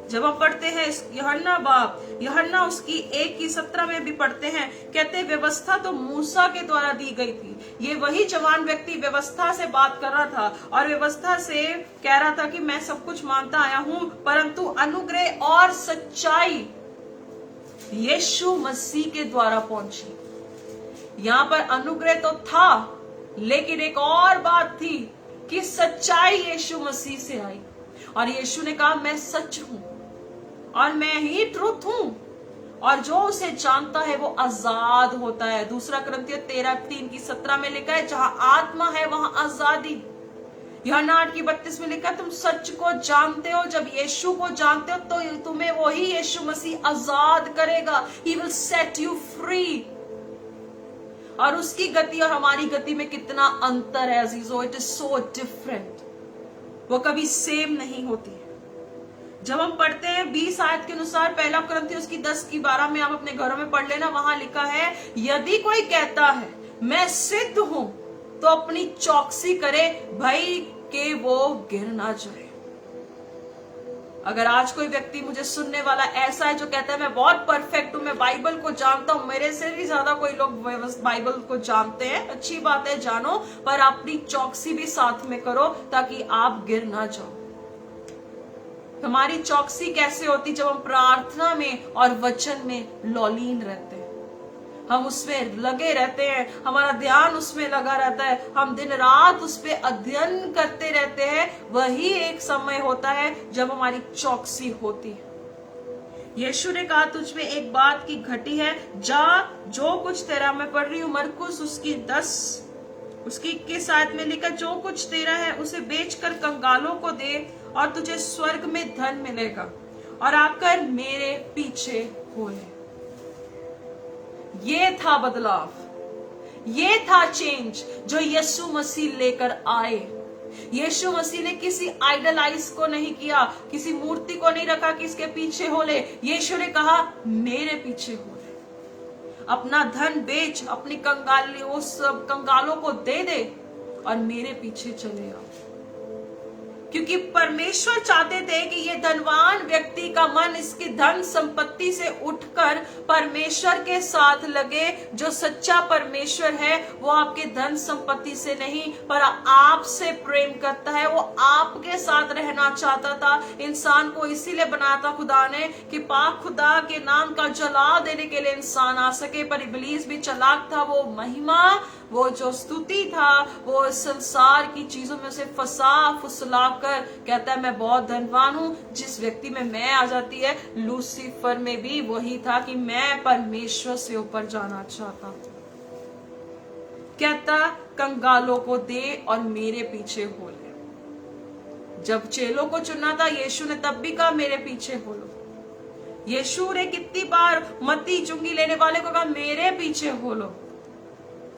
जब हम पढ़ते हैं यूहन्ना उसकी 1:17 में भी पढ़ते हैं, कहते हैं व्यवस्था तो मूसा के द्वारा दी गई थी। ये वही जवान व्यक्ति व्यवस्था से बात कर रहा था और व्यवस्था से कह रहा था कि मैं सब कुछ मानता आया हूं, परंतु अनुग्रह और सच्चाई यीशु मसीह के द्वारा पहुंची। यहाँ पर अनुग्रह तो था, लेकिन एक और बात थी कि सच्चाई यीशु मसीह से आई। और यीशु ने कहा मैं सच हूं और मैं ही ट्रुथ हूं, और जो उसे जानता है वो आजाद होता है। 2 कुरिन्थियों 13:3-17 में लिखा है जहां आत्मा है वहां आजादी। यूहन्ना 8:32 में लिखा है तुम सच को जानते हो, जब यीशु को जानते हो तो तुम्हें वही यीशु मसीह आजाद करेगा। He will set you free। और उसकी गति और हमारी गति में कितना अंतर है अजीजों, इट इज सो डिफरेंट। वो कभी सेम नहीं होती है। जब हम पढ़ते हैं 20 आयत के अनुसार 1 कुरिन्थियों उसकी 10-12 में आप अपने घरों में पढ़ लेना, वहां लिखा है यदि कोई कहता है मैं सिद्ध हूं तो अपनी चौकसी करे भाई के वो गिर ना जाए। अगर आज कोई व्यक्ति मुझे सुनने वाला ऐसा है जो कहता है मैं बहुत परफेक्ट हूं, मैं बाइबल को जानता हूं, मेरे से भी ज्यादा कोई लोग बाइबल को जानते हैं, अच्छी बात है जानो, पर अपनी चौकसी भी साथ में करो ताकि आप गिर ना जाओ। हमारी चौकसी कैसे होती? जब हम प्रार्थना में और वचन में लौलीन रहते हैं, हम उसमें लगे रहते हैं, हमारा ध्यान उसमें लगा रहता है, हम दिन रात उस पे अध्ययन करते रहते हैं। वही एक समय होता है जब हमारी चौकसी होती है। यीशु ने कहा तुझ में एक बात की घटी है, जा जो कुछ तेरा, मैं पढ़ रही हूं मरकुस उसकी 10 उसकी 21 आयत में लिखा जो कुछ तेरा है उसे बेचकर कंगालों को दे और तुझे स्वर्ग में धन मिलेगा, और आकर मेरे पीछे हो ले। ये था बदलाव, ये था चेंज जो यीशु मसीह लेकर आए। यीशु मसीह ने किसी आइडलाइज को नहीं किया, किसी मूर्ति को नहीं रखा कि इसके पीछे हो ले। यीशु ने कहा मेरे पीछे हो ले, अपना धन बेच, अपनी कंगालों को दे दे और मेरे पीछे चले आओ। क्योंकि परमेश्वर चाहते थे कि ये धनवान व्यक्ति का मन इसकी धन संपत्ति से उठकर परमेश्वर के साथ लगे। जो सच्चा परमेश्वर है वो आपके धन संपत्ति से नहीं पर आपसे प्रेम करता है, वो आपके साथ रहना चाहता था। इंसान को इसीलिए बनाया था खुदा ने कि पाक खुदा के नाम का जला देने के लिए इंसान आ सके। पर इब्लीस भी चालाक था, वो महिमा, वो जो स्तुति था, वो संसार की चीजों में से फुसला कर कहता है मैं बहुत धनवान हूं। जिस व्यक्ति में मैं आ जाती है, लूसीफर में भी वही था कि मैं परमेश्वर से ऊपर जाना चाहता हूं। कहता कंगालों को दे और मेरे पीछे हो ले। जब चेलों को चुना था यीशु ने तब भी कहा मेरे पीछे हो लो। यीशु ने कितनी बार मत्ती चुंगी लेने वाले को कहा मेरे पीछे हो लो।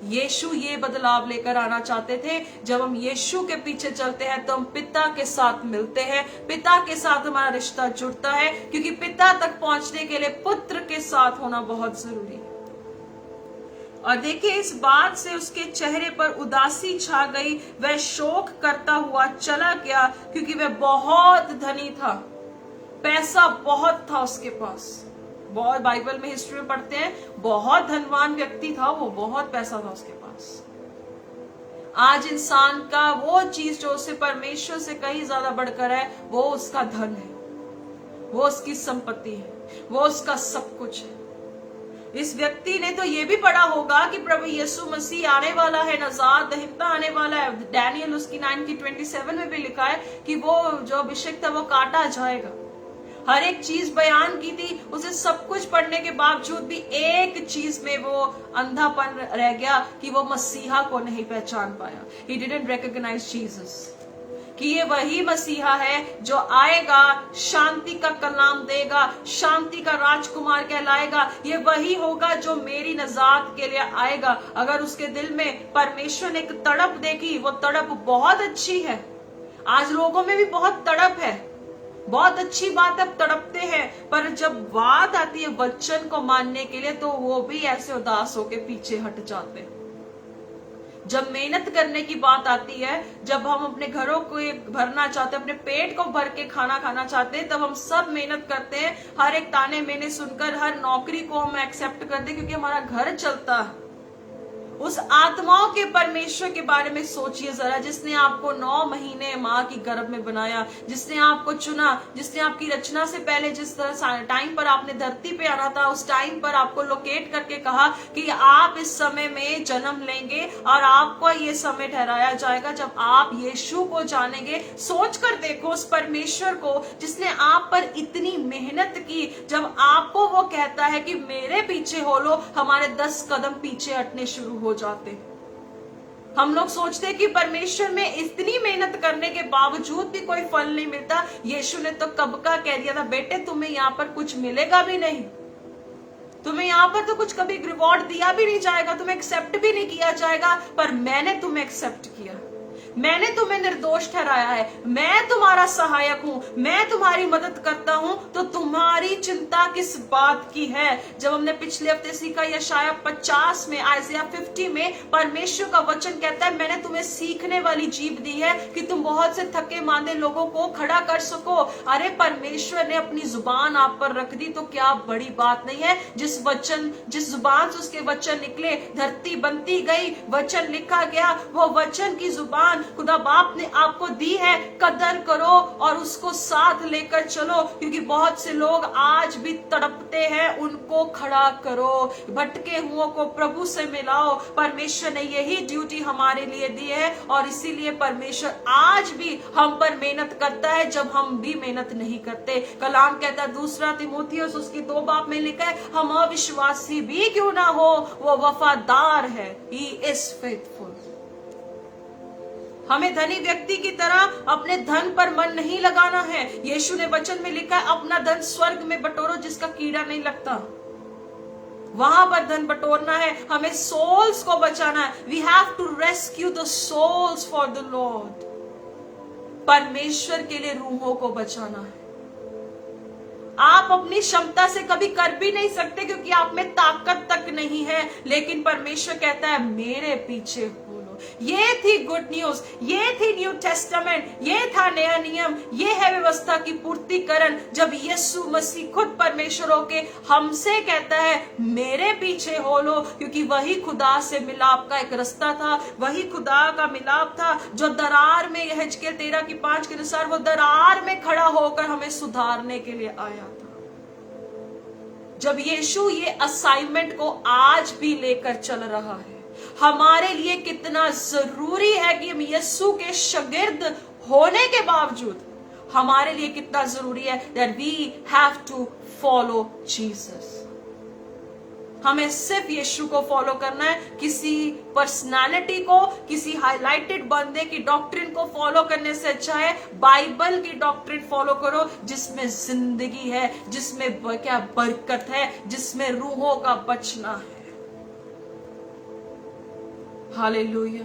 यीशु ये बदलाव लेकर आना चाहते थे। जब हम यीशु के पीछे चलते हैं तो हम पिता के साथ मिलते हैं, पिता के साथ हमारा रिश्ता जुड़ता है, क्योंकि पिता तक पहुंचने के लिए पुत्र के साथ होना बहुत जरूरी है। और देखिए इस बात से उसके चेहरे पर उदासी छा गई, वह शोक करता हुआ चला गया क्योंकि वह बहुत धनी था, पैसा बहुत था उसके पास। बहुत बाइबल में हिस्ट्री में पढ़ते हैं बहुत धनवान व्यक्ति था वो, बहुत पैसा था उसके पास। आज इंसान का वो चीज जो उसे परमेश्वर से कहीं ज्यादा बढ़कर है वो उसका धन है, वो उसकी संपत्ति है, वो उसका सब कुछ है। इस व्यक्ति ने तो ये भी पढ़ा होगा कि प्रभु यीशु मसीह आने वाला है, नजात दहिता आने वाला है। डैनियल उसकी 9:27 में भी लिखा है कि वो जो अभिषेक था वो काटा जाएगा। हर एक चीज बयान की थी, उसे सब कुछ पढ़ने के बावजूद भी एक चीज में वो अंधापन रह गया कि वो मसीहा को नहीं पहचान पाया। He didn't recognize Jesus, कि ये वही मसीहा है जो आएगा, शांति का कलाम देगा, शांति का राजकुमार कहलाएगा। ये वही होगा जो मेरी नजात के लिए आएगा। अगर उसके दिल में परमेश्वर ने एक तड़प देखी, वो तड़प बहुत अच्छी है। आज लोगों में भी बहुत तड़प है, बहुत अच्छी बात अब तड़पते हैं, पर जब बात आती है वचन को मानने के लिए तो वो भी ऐसे उदास होके पीछे हट जाते हैं। जब मेहनत करने की बात आती है, जब हम अपने घरों को भरना चाहते हैं, अपने पेट को भर के खाना खाना चाहते हैं, तब हम सब मेहनत करते हैं। हर एक ताने मेने सुनकर हर नौकरी को हम एक्सेप्ट करते हैं क्योंकि हमारा घर चलता है। उस आत्माओं के परमेश्वर के बारे में सोचिए जरा, जिसने आपको 9 महीने माँ की गर्भ में बनाया, जिसने आपको चुना, जिसने आपकी रचना से पहले जिस तरह टाइम पर आपने धरती पे आना था, उस टाइम पर आपको लोकेट करके कहा कि आप इस समय में जन्म लेंगे और आपको ये समय ठहराया जाएगा जब आप यीशु को जानेंगे। सोच कर देखो उस परमेश्वर को जिसने आप पर इतनी मेहनत की। जब आपको वो कहता है कि मेरे पीछे हो लो, हमारे 10 कदम पीछे हटने शुरू हो जाते। हम लोग सोचते कि परमेश्वर में इतनी मेहनत करने के बावजूद भी कोई फल नहीं मिलता। यीशु ने तो कब का कह दिया था, बेटे तुम्हें यहाँ पर कुछ मिलेगा भी नहीं, तुम्हें यहाँ पर तो कुछ कभी रिवॉर्ड दिया भी नहीं जाएगा, तुम्हें एक्सेप्ट भी नहीं किया जाएगा, पर मैंने तुम्हें एक्सेप्ट किया, मैंने तुम्हें निर्दोष ठहराया है, मैं तुम्हारा सहायक हूं, मैं तुम्हारी मदद करता हूं, तो तुम्हारी चिंता किस बात की है। जब हमने पिछले हफ्ते सीखा यशाया 50 में, आइज़िया 50 में परमेश्वर का वचन कहता है मैंने तुम्हें सीखने वाली जीभ दी है कि तुम बहुत से थके मांदे लोगों को खड़ा कर सको। अरे परमेश्वर ने अपनी जुबान आप पर रख दी तो क्या बड़ी बात नहीं है। जिस जुबान से उसके वचन निकले धरती बनती गई, वचन लिखा गया, वो वचन की जुबान खुदा बाप ने आपको दी है। कदर करो और उसको साथ लेकर चलो, क्योंकि बहुत से लोग आज भी तड़पते हैं, उनको खड़ा करो, भटके हुओं को प्रभु से मिलाओ। परमेश्वर ने यही ड्यूटी हमारे लिए दी है और इसीलिए परमेश्वर आज भी हम पर मेहनत करता है जब हम भी मेहनत नहीं करते। कलाम कहता है 2 तीमुथियुस उसकी 2 बाब में लिखा है, हम अविश्वासी भी क्यों ना हो वो वफादार है, ही इज फेथफुल। हमें धनी व्यक्ति की तरह अपने धन पर मन नहीं लगाना है। यीशु ने वचन में लिखा है अपना धन स्वर्ग में बटोरो जिसका कीड़ा नहीं लगता। वहां पर धन बटोरना है, हमें सोल्स को बचाना है। We have to rescue the souls for the Lord. परमेश्वर के लिए रूहों को बचाना है। आप अपनी क्षमता से कभी कर भी नहीं सकते क्योंकि आप में ताकत तक नहीं है, लेकिन परमेश्वर कहता है मेरे पीछे बोलो। ये थी गुड न्यूज, ये थी न्यू टेस्टामेंट, ये था नया नियम, ये है व्यवस्था की पूर्तिकरण, जब यीशु मसीह खुद परमेश्वर होके हमसे कहता है मेरे पीछे हो लो, क्योंकि वही खुदा से मिलाप का एक रास्ता था, वही खुदा का मिलाप था जो दरार में, यहेजकेल 13:5 के अनुसार वो दरार में खड़ा होकर हमें सुधारने के लिए आया था। जब यीशु ये असाइनमेंट को आज भी लेकर चल रहा है, हमारे लिए कितना जरूरी है कि हम यीशु के शागिर्द होने के बावजूद हमारे लिए कितना जरूरी है that we have to follow Jesus। हमें सिर्फ यीशु को फॉलो करना है, किसी पर्सनालिटी को, किसी हाईलाइटेड बंदे की डॉक्ट्रिन को फॉलो करने से अच्छा है बाइबल की डॉक्ट्रिन फॉलो करो, जिसमें जिंदगी है, जिसमें क्या बरकत है, जिसमें रूहों का बचना है। हालेलुया।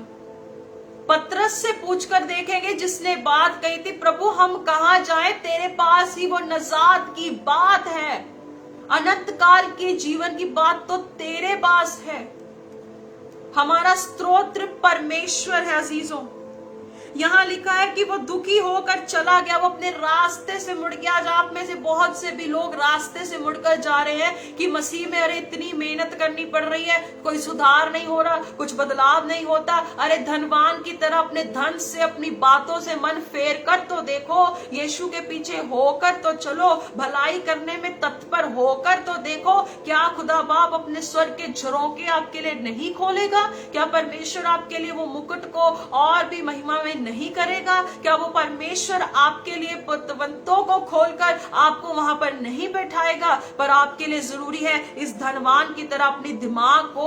पतरस से पूछकर देखेंगे जिसने बात कही थी, प्रभु हम कहां जाएं, तेरे पास ही वो नजात की बात है, अनंत काल के जीवन की बात तो तेरे पास है। हमारा स्तोत्र परमेश्वर है अजीजों। यहाँ लिखा है कि वो दुखी होकर चला गया, वो अपने रास्ते से मुड़ गया। आज आप में से बहुत से भी लोग रास्ते से मुड़कर जा रहे हैं कि मसीह में अरे इतनी मेहनत करनी पड़ रही है, कोई सुधार नहीं हो रहा, कुछ बदलाव नहीं होता। अरे धनवान की तरह अपने धन से, अपनी बातों से मन फेर कर तो देखो, यीशु के पीछे होकर तो चलो, भलाई करने में तत्पर होकर तो देखो। क्या खुदा बाप अपने स्वर्ग के झरोखे आपके लिए नहीं खोलेगा? क्या परमेश्वर आपके लिए वो मुकुट को और भी महिमा में नहीं करेगा? क्या वो परमेश्वर आपके लिए पतवंतों को खोलकर आपको वहां पर नहीं बैठाएगा? पर आपके लिए जरूरी है इस धनवान की तरह अपनी दिमाग को,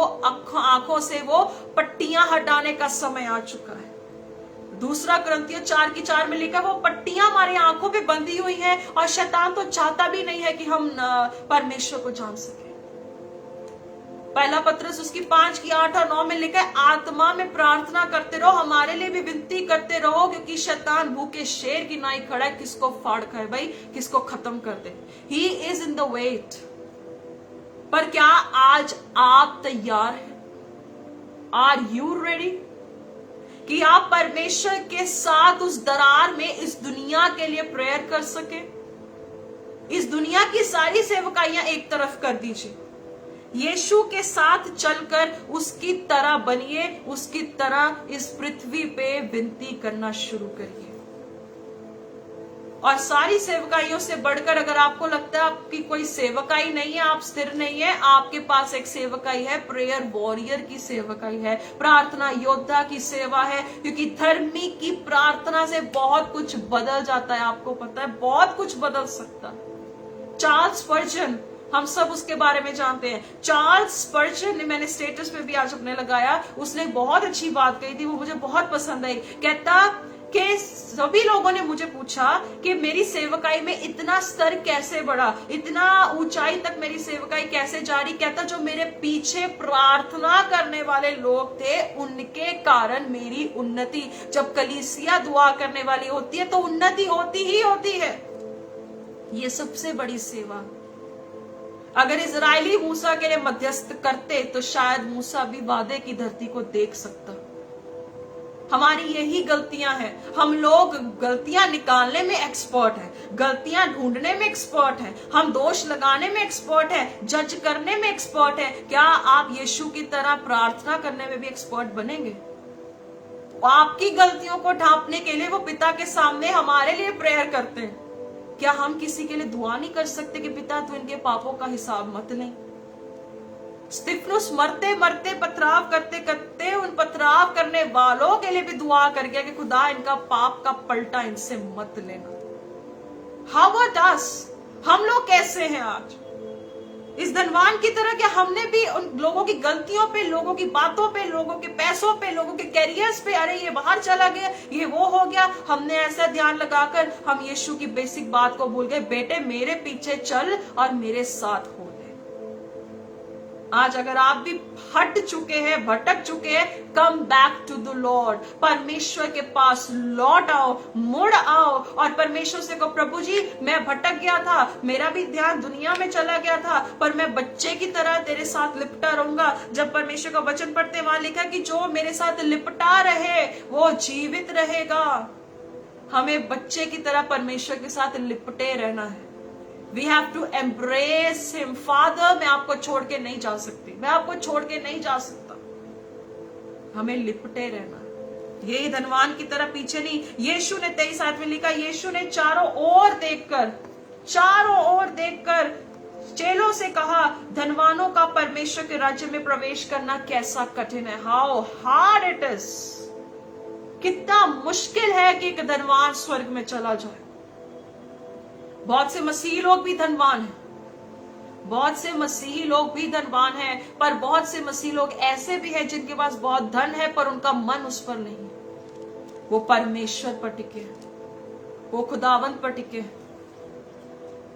आंखों से वो पट्टियां हटाने का समय आ चुका है। दूसरा कुरिन्थियों 4:4 में लिखा, वो पट्टियां हमारी आंखों पे बंधी हुई हैं और शैतान तो चाहता भी नहीं है कि हम परमेश्वर को जान सके। पहला पत्रस उसकी 5:8 और 9 में लिखा है, आत्मा में प्रार्थना करते रहो, हमारे लिए भी विनती करते रहो, क्योंकि शैतान भूखे शेर की नाई खड़ा है, किसको फाड़ खाए भाई, किसको खत्म कर दे। He is in the wait. पर क्या आज आप तैयार हैं? Are you ready? कि आप परमेश्वर के साथ उस दरार में इस दुनिया के लिए प्रेयर कर सके। इस दुनिया की सारी सेवकाइयां एक तरफ कर दीजिए, यीशु के साथ चलकर उसकी तरह बनिए, उसकी तरह इस पृथ्वी पे विनती करना शुरू करिए। और सारी सेवकाइयों से बढ़कर अगर आपको लगता है आपकी कोई सेवकाई नहीं है, आप स्थिर नहीं है, आपके पास एक सेवकाई है, प्रेयर वॉरियर की सेवकाई है, प्रार्थना योद्धा की सेवा है। क्योंकि धर्मी की प्रार्थना से बहुत कुछ बदल जाता है। आपको पता है बहुत कुछ बदल सकता है। चार्ल्स स्पर्जन, हम सब उसके बारे में जानते हैं। चार्ल्स स्पर्जन ने, मैंने स्टेटस पे भी आज अपने लगाया, उसने बहुत अच्छी बात कही थी, वो मुझे बहुत पसंद आई। कहता कि सभी लोगों ने मुझे पूछा कि मेरी सेवकाई में इतना स्तर कैसे बढ़ा, इतना ऊंचाई तक मेरी सेवकाई कैसे जारी। कहता जो मेरे पीछे प्रार्थना करने वाले लोग थे उनके कारण मेरी उन्नति। जब कलीसिया दुआ करने वाली होती है तो उन्नति होती ही होती है। ये सबसे बड़ी सेवा। अगर इजरायली मूसा के लिए मध्यस्थ करते तो शायद मूसा भी वादे की धरती को देख सकता। हमारी यही गलतियां हैं। हम लोग गलतियां निकालने में एक्सपर्ट हैं, गलतियां ढूंढने में एक्सपर्ट हैं, हम दोष लगाने में एक्सपर्ट हैं, जज करने में एक्सपर्ट हैं। क्या आप यीशु की तरह प्रार्थना करने में भी एक्सपर्ट बनेंगे? आपकी गलतियों को ढांपने के लिए वो पिता के सामने हमारे लिए प्रेयर करते हैं। क्या हम किसी के लिए दुआ नहीं कर सकते कि पिता तू इनके पापों का हिसाब मत ले? स्तिफनुस मरते मरते, पथराव करते करते उन पथराव करने वालों के लिए भी दुआ कर गया कि खुदा इनका पाप का पलटा इनसे मत लेना। How about us? हम लोग कैसे हैं आज? इस धनवान की तरह क्या हमने भी उन लोगों की गलतियों पे, लोगों की बातों पे, लोगों के पैसों पे, लोगों के कैरियर्स पे, अरे ये बाहर चला गया, ये वो हो गया, हमने ऐसा ध्यान लगाकर हम यीशु की बेसिक बात को भूल गए, बेटे मेरे पीछे चल और मेरे साथ हो ले। आज अगर आप भी हट चुके हैं, भटक चुके हैं, come back to the Lord, परमेश्वर के पास लौट आओ, मुड़ आओ और परमेश्वर से कहो, प्रभु जी मैं भटक गया था, मेरा भी ध्यान दुनिया में चला गया था, पर मैं बच्चे की तरह तेरे साथ लिपटा रहूंगा। जब परमेश्वर का वचन पढ़ते वहां लिखा कि जो मेरे साथ लिपटा रहे वो जीवित रहेगा। हमें बच्चे की तरह परमेश्वर के साथ लिपटे रहना है। We have to embrace him. Father, मैं आपको छोड़ के नहीं जा सकती, मैं आपको छोड़ के नहीं जा सकता। हमें लिपटे रहना, यही धनवान की तरह पीछे नहीं। यीशु ने 23 में लिखा, यीशु ने चारों ओर देखकर चेलों से कहा, धनवानों का परमेश्वर के राज्य में प्रवेश करना कैसा कठिन है। हाउ हार्ड इट इज, कितना मुश्किल है कि एक धनवान स्वर्ग में चला जाए। बहुत से मसीही लोग भी धनवान हैं, बहुत से मसीही लोग भी धनवान हैं, पर बहुत से मसीही लोग ऐसे भी हैं जिनके पास बहुत धन है पर उनका मन उस पर नहीं है। वो परमेश्वर पर टिके, वो खुदावंत पर टिके।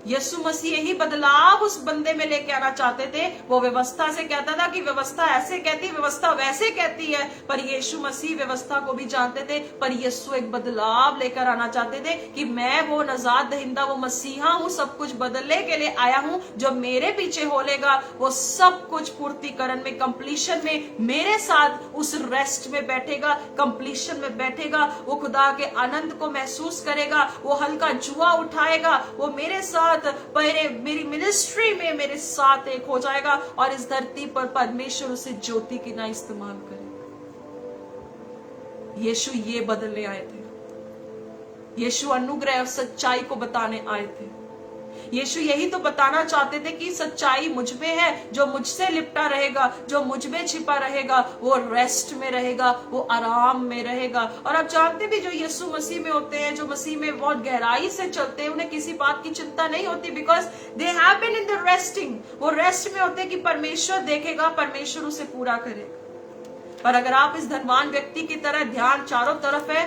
यीशु मसीह यही बदलाव उस बंदे में लेके आना चाहते थे। वो व्यवस्था से कहता था कि व्यवस्था ऐसे कहती, व्यवस्था वैसे कहती है, पर यीशु मसीह व्यवस्था को भी जानते थे, पर यीशु एक बदलाव लेकर आना चाहते थे कि मैं वो नजात दहिंदा, वो मसीहा हूं, सब कुछ बदलने के लिए आया हूं। जो मेरे पीछे होलेगा वो सब कुछ पूर्तिकरण में, कंप्लीशन में मेरे साथ उस रेस्ट में बैठेगा, कंप्लीशन में बैठेगा। वो खुदा के आनंद को महसूस करेगा, वो हल्का जुआ उठाएगा, वो मेरे साथ मेरी मिनिस्ट्री में मेरे साथ एक हो जाएगा और इस धरती पर परमेश्वर उसे ज्योति की ना इस्तेमाल करेगा। यीशु ये बदलने आए थे। यीशु अनुग्रह और सच्चाई को बताने आए थे। यीशु यही तो बताना चाहते थे कि सच्चाई मुझ में है, जो मुझसे लिपटा रहेगा, जो मुझ में छिपा रहेगा, वो रेस्ट में रहेगा, वो आराम में रहेगा। और आप जानते भी जो यीशु मसीह में होते हैं, जो मसीह में बहुत गहराई से चलते हैं, उन्हें किसी बात की चिंता नहीं होती, because they have been in the resting. वो रेस्ट में होते हैं कि परमेश्वर देखेगा, परमेश्वर उसे पूरा करेगा। पर अगर आप इस धनवान व्यक्ति की तरह ध्यान चारों तरफ है,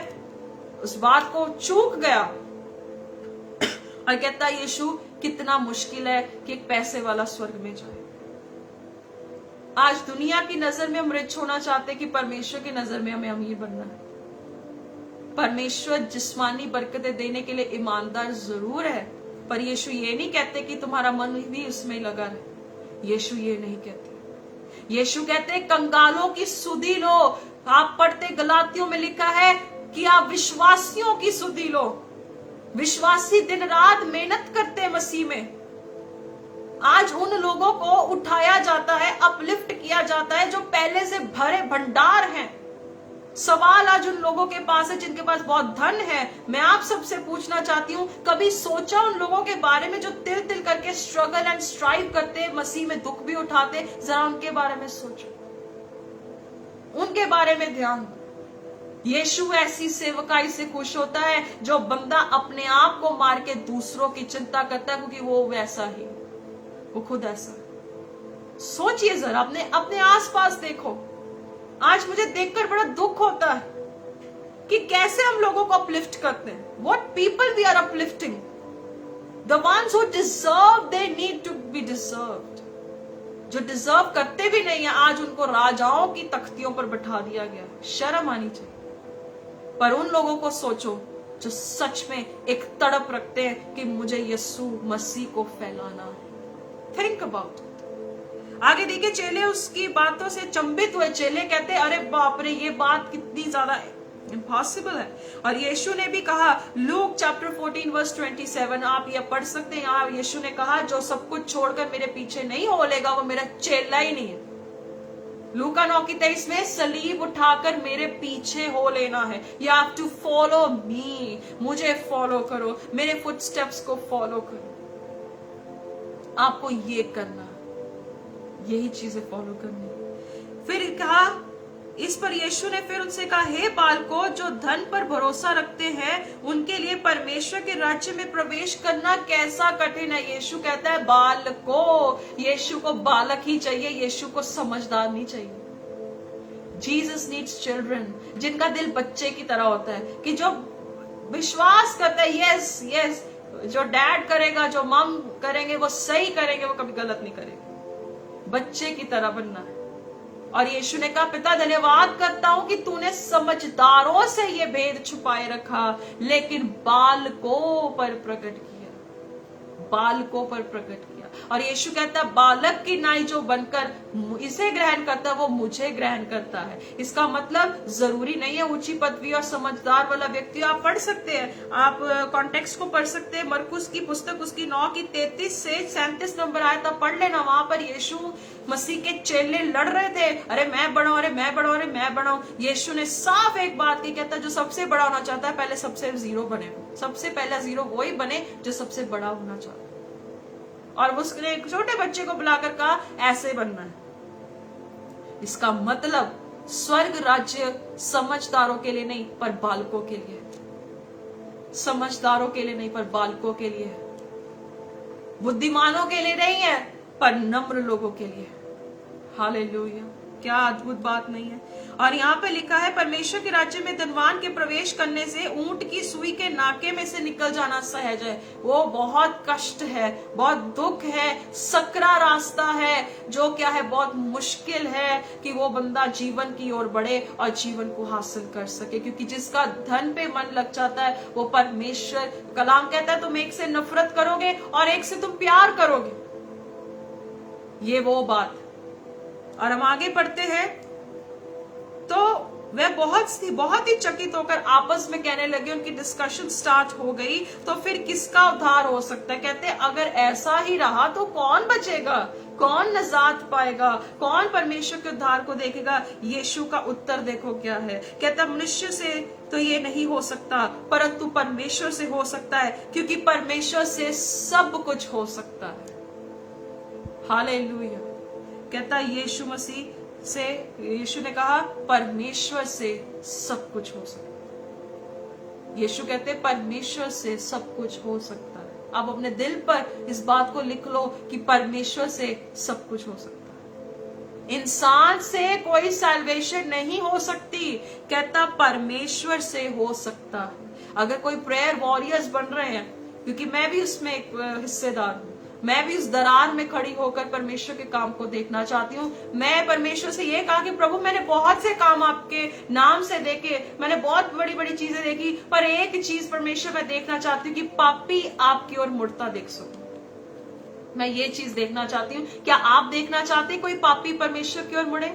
उस बात को चूक गया और कहता यीशु कितना मुश्किल है कि एक पैसे वाला स्वर्ग में जाए। आज दुनिया की नजर में हम रिच होना चाहते कि परमेश्वर की नजर में हमें अमीर बनना है। परमेश्वर जिस्मानी बरकतें देने के लिए ईमानदार जरूर है, पर यीशु ये नहीं कहते कि तुम्हारा मन भी उसमें लगा रहे। यीशु ये नहीं कहते। यीशु कहते कंगालों की सुधि लो। आप पढ़ते गलातियों में लिखा है कि आप विश्वासियों की सुधि लो। विश्वासी दिन रात मेहनत करते हैं मसीह में। आज उन लोगों को उठाया जाता है, अपलिफ्ट किया जाता है जो पहले से भरे भंडार हैं। सवाल आज उन लोगों के पास है जिनके पास बहुत धन है। मैं आप सबसे पूछना चाहती हूँ, कभी सोचा उन लोगों के बारे में जो तिल तिल करके स्ट्रगल एंड स्ट्राइव करते, मसीह में दुख भी उठाते? जरा उनके बारे में सोचो, उनके बारे में ध्यान दो। यीशु ऐसी सेवकाई से खुश होता है जो बंदा अपने आप को मार के दूसरों की चिंता करता है, क्योंकि वो वैसा ही, वो खुद ऐसा। सोचिए जरा, अपने आसपास देखो। आज मुझे देखकर बड़ा दुख होता है कि कैसे हम लोगों को अपलिफ्ट करते हैं। What people we are uplifting. The ones who deserve, they need to be deserved. जो डिजर्व करते भी नहीं है, आज उनको राजाओं की तख्तियों पर बैठा दिया गया। शर्म आनी चाहिए। पर उन लोगों को सोचो जो सच में एक तड़प रखते हैं कि मुझे यीशु मसीह को फैलाना है। Think about it. आगे देखिए, चेले उसकी बातों से चंबित हुए। चेले कहते अरे बाप रे, ये बात कितनी ज्यादा इम्पॉसिबल है। और यीशु ने भी कहा, लूक चैप्टर 14 वर्स 27, आप ये पढ़ सकते हैं। यहाँ यीशु ने कहा, जो सब कुछ छोड़कर मेरे पीछे नहीं होलेगा वो मेरा चेला ही नहीं है। लूका 9:23 में सलीब उठाकर मेरे पीछे हो लेना है। You have to follow me. मुझे फॉलो करो, मेरे फुटस्टेप्स को फॉलो करो। आपको ये करना, यही चीजें फॉलो करनी। फिर कहा, इस पर यीशु ने फिर उनसे कहा, हे बालकों, जो धन पर भरोसा रखते हैं उनके लिए परमेश्वर के राज्य में प्रवेश करना कैसा कठिन है। यीशु कहता है बालकों। यीशु को बालक ही चाहिए, यीशु को समझदार नहीं चाहिए। जीसस नीड्स चिल्ड्रन, जिनका दिल बच्चे की तरह होता है, कि जो विश्वास करता है यस यस, जो डैड करेगा, जो मम करेंगे वो सही करेंगे, वो कभी गलत नहीं करेंगे। बच्चे की तरह बनना है। और यीशु ने कहा, पिता धन्यवाद करता हूं कि तूने समझदारों से ये भेद छुपाए रखा, लेकिन बालकों पर प्रकट किया, बालकों पर प्रकट किया। और यीशु कहता है, बालक की नाई जो बनकर इसे ग्रहण करता है वो मुझे ग्रहण करता है। इसका मतलब जरूरी नहीं है ऊंची पदवी और समझदार वाला व्यक्ति। आप पढ़ सकते हैं, आप कॉन्टेक्स्ट को पढ़ सकते हैं। मरकुस की पुस्तक उसकी 9 की 33 से 37 नंबर आया था, पढ़ लेना। वहां पर यीशु मसीह के चेले लड़ रहे थे, अरे मैं बड़ा, अरे मैं बड़ा, अरे मैं बड़ा। यीशु ने साफ एक बात की, कहता जो सबसे बड़ा होना चाहता है पहले सबसे जीरो बने। सबसे पहला जीरो वही बने जो सबसे बड़ा होना चाहता है। और उसने एक छोटे बच्चे को बुलाकर कहा, ऐसे बनना है। इसका मतलब स्वर्ग राज्य समझदारों के लिए नहीं पर बालकों के लिए, समझदारों के लिए नहीं पर बालकों के लिए, बुद्धिमानों के लिए नहीं है पर नम्र लोगों के लिए। हालेलुया, क्या अद्भुत बात नहीं है। और यहाँ पे लिखा है, परमेश्वर के राज्य में धनवान के प्रवेश करने से ऊंट की सुई के नाके में से निकल जाना सहज है। वो बहुत कष्ट है, बहुत दुख है, सकरा रास्ता है, जो क्या है बहुत मुश्किल है कि वो बंदा जीवन की ओर बढ़े और जीवन को हासिल कर सके। क्योंकि जिसका धन पे मन लग जाता है वो परमेश्वर, कलाम कहता है तुम एक से नफरत करोगे और एक से तुम प्यार करोगे, ये वो बात। और हम आगे पढ़ते हैं तो वह बहुत ही चकित होकर आपस में कहने लगे, उनकी डिस्कशन स्टार्ट हो गई, तो फिर किसका उद्धार हो सकता है। कहते अगर ऐसा ही रहा तो कौन बचेगा, कौन नजात पाएगा, कौन परमेश्वर के उद्धार को देखेगा। यीशु का उत्तर देखो क्या है, कहता मनुष्य से तो ये नहीं हो सकता परंतु परमेश्वर से हो सकता है, क्योंकि परमेश्वर से सब कुछ हो सकता है। हालेलुया। कहता यीशु मसीह से, यीशु ने कहा परमेश्वर से सब कुछ हो सकता है। यीशु कहते परमेश्वर से सब कुछ हो सकता है। आप अपने दिल पर इस बात को लिख लो कि परमेश्वर से सब कुछ हो सकता है। इंसान से कोई सैल्वेशन नहीं हो सकती, कहता परमेश्वर से हो सकता है। अगर कोई प्रेयर वॉरियर्स बन रहे हैं, क्योंकि मैं भी उसमें एक हिस्सेदार हूं, मैं भी उस दरार में खड़ी होकर परमेश्वर के काम को देखना चाहती हूँ। मैं परमेश्वर से ये कहा कि प्रभु मैंने बहुत से काम आपके नाम से देखे, मैंने बहुत बड़ी बड़ी चीजें देखी, पर एक चीज परमेश्वर मैं देखना चाहती हूँ कि पापी आपकी ओर मुड़ता देख सकूं। मैं ये चीज देखना चाहती हूँ। क्या आप देखना चाहते कोई पापी परमेश्वर की ओर मुड़े?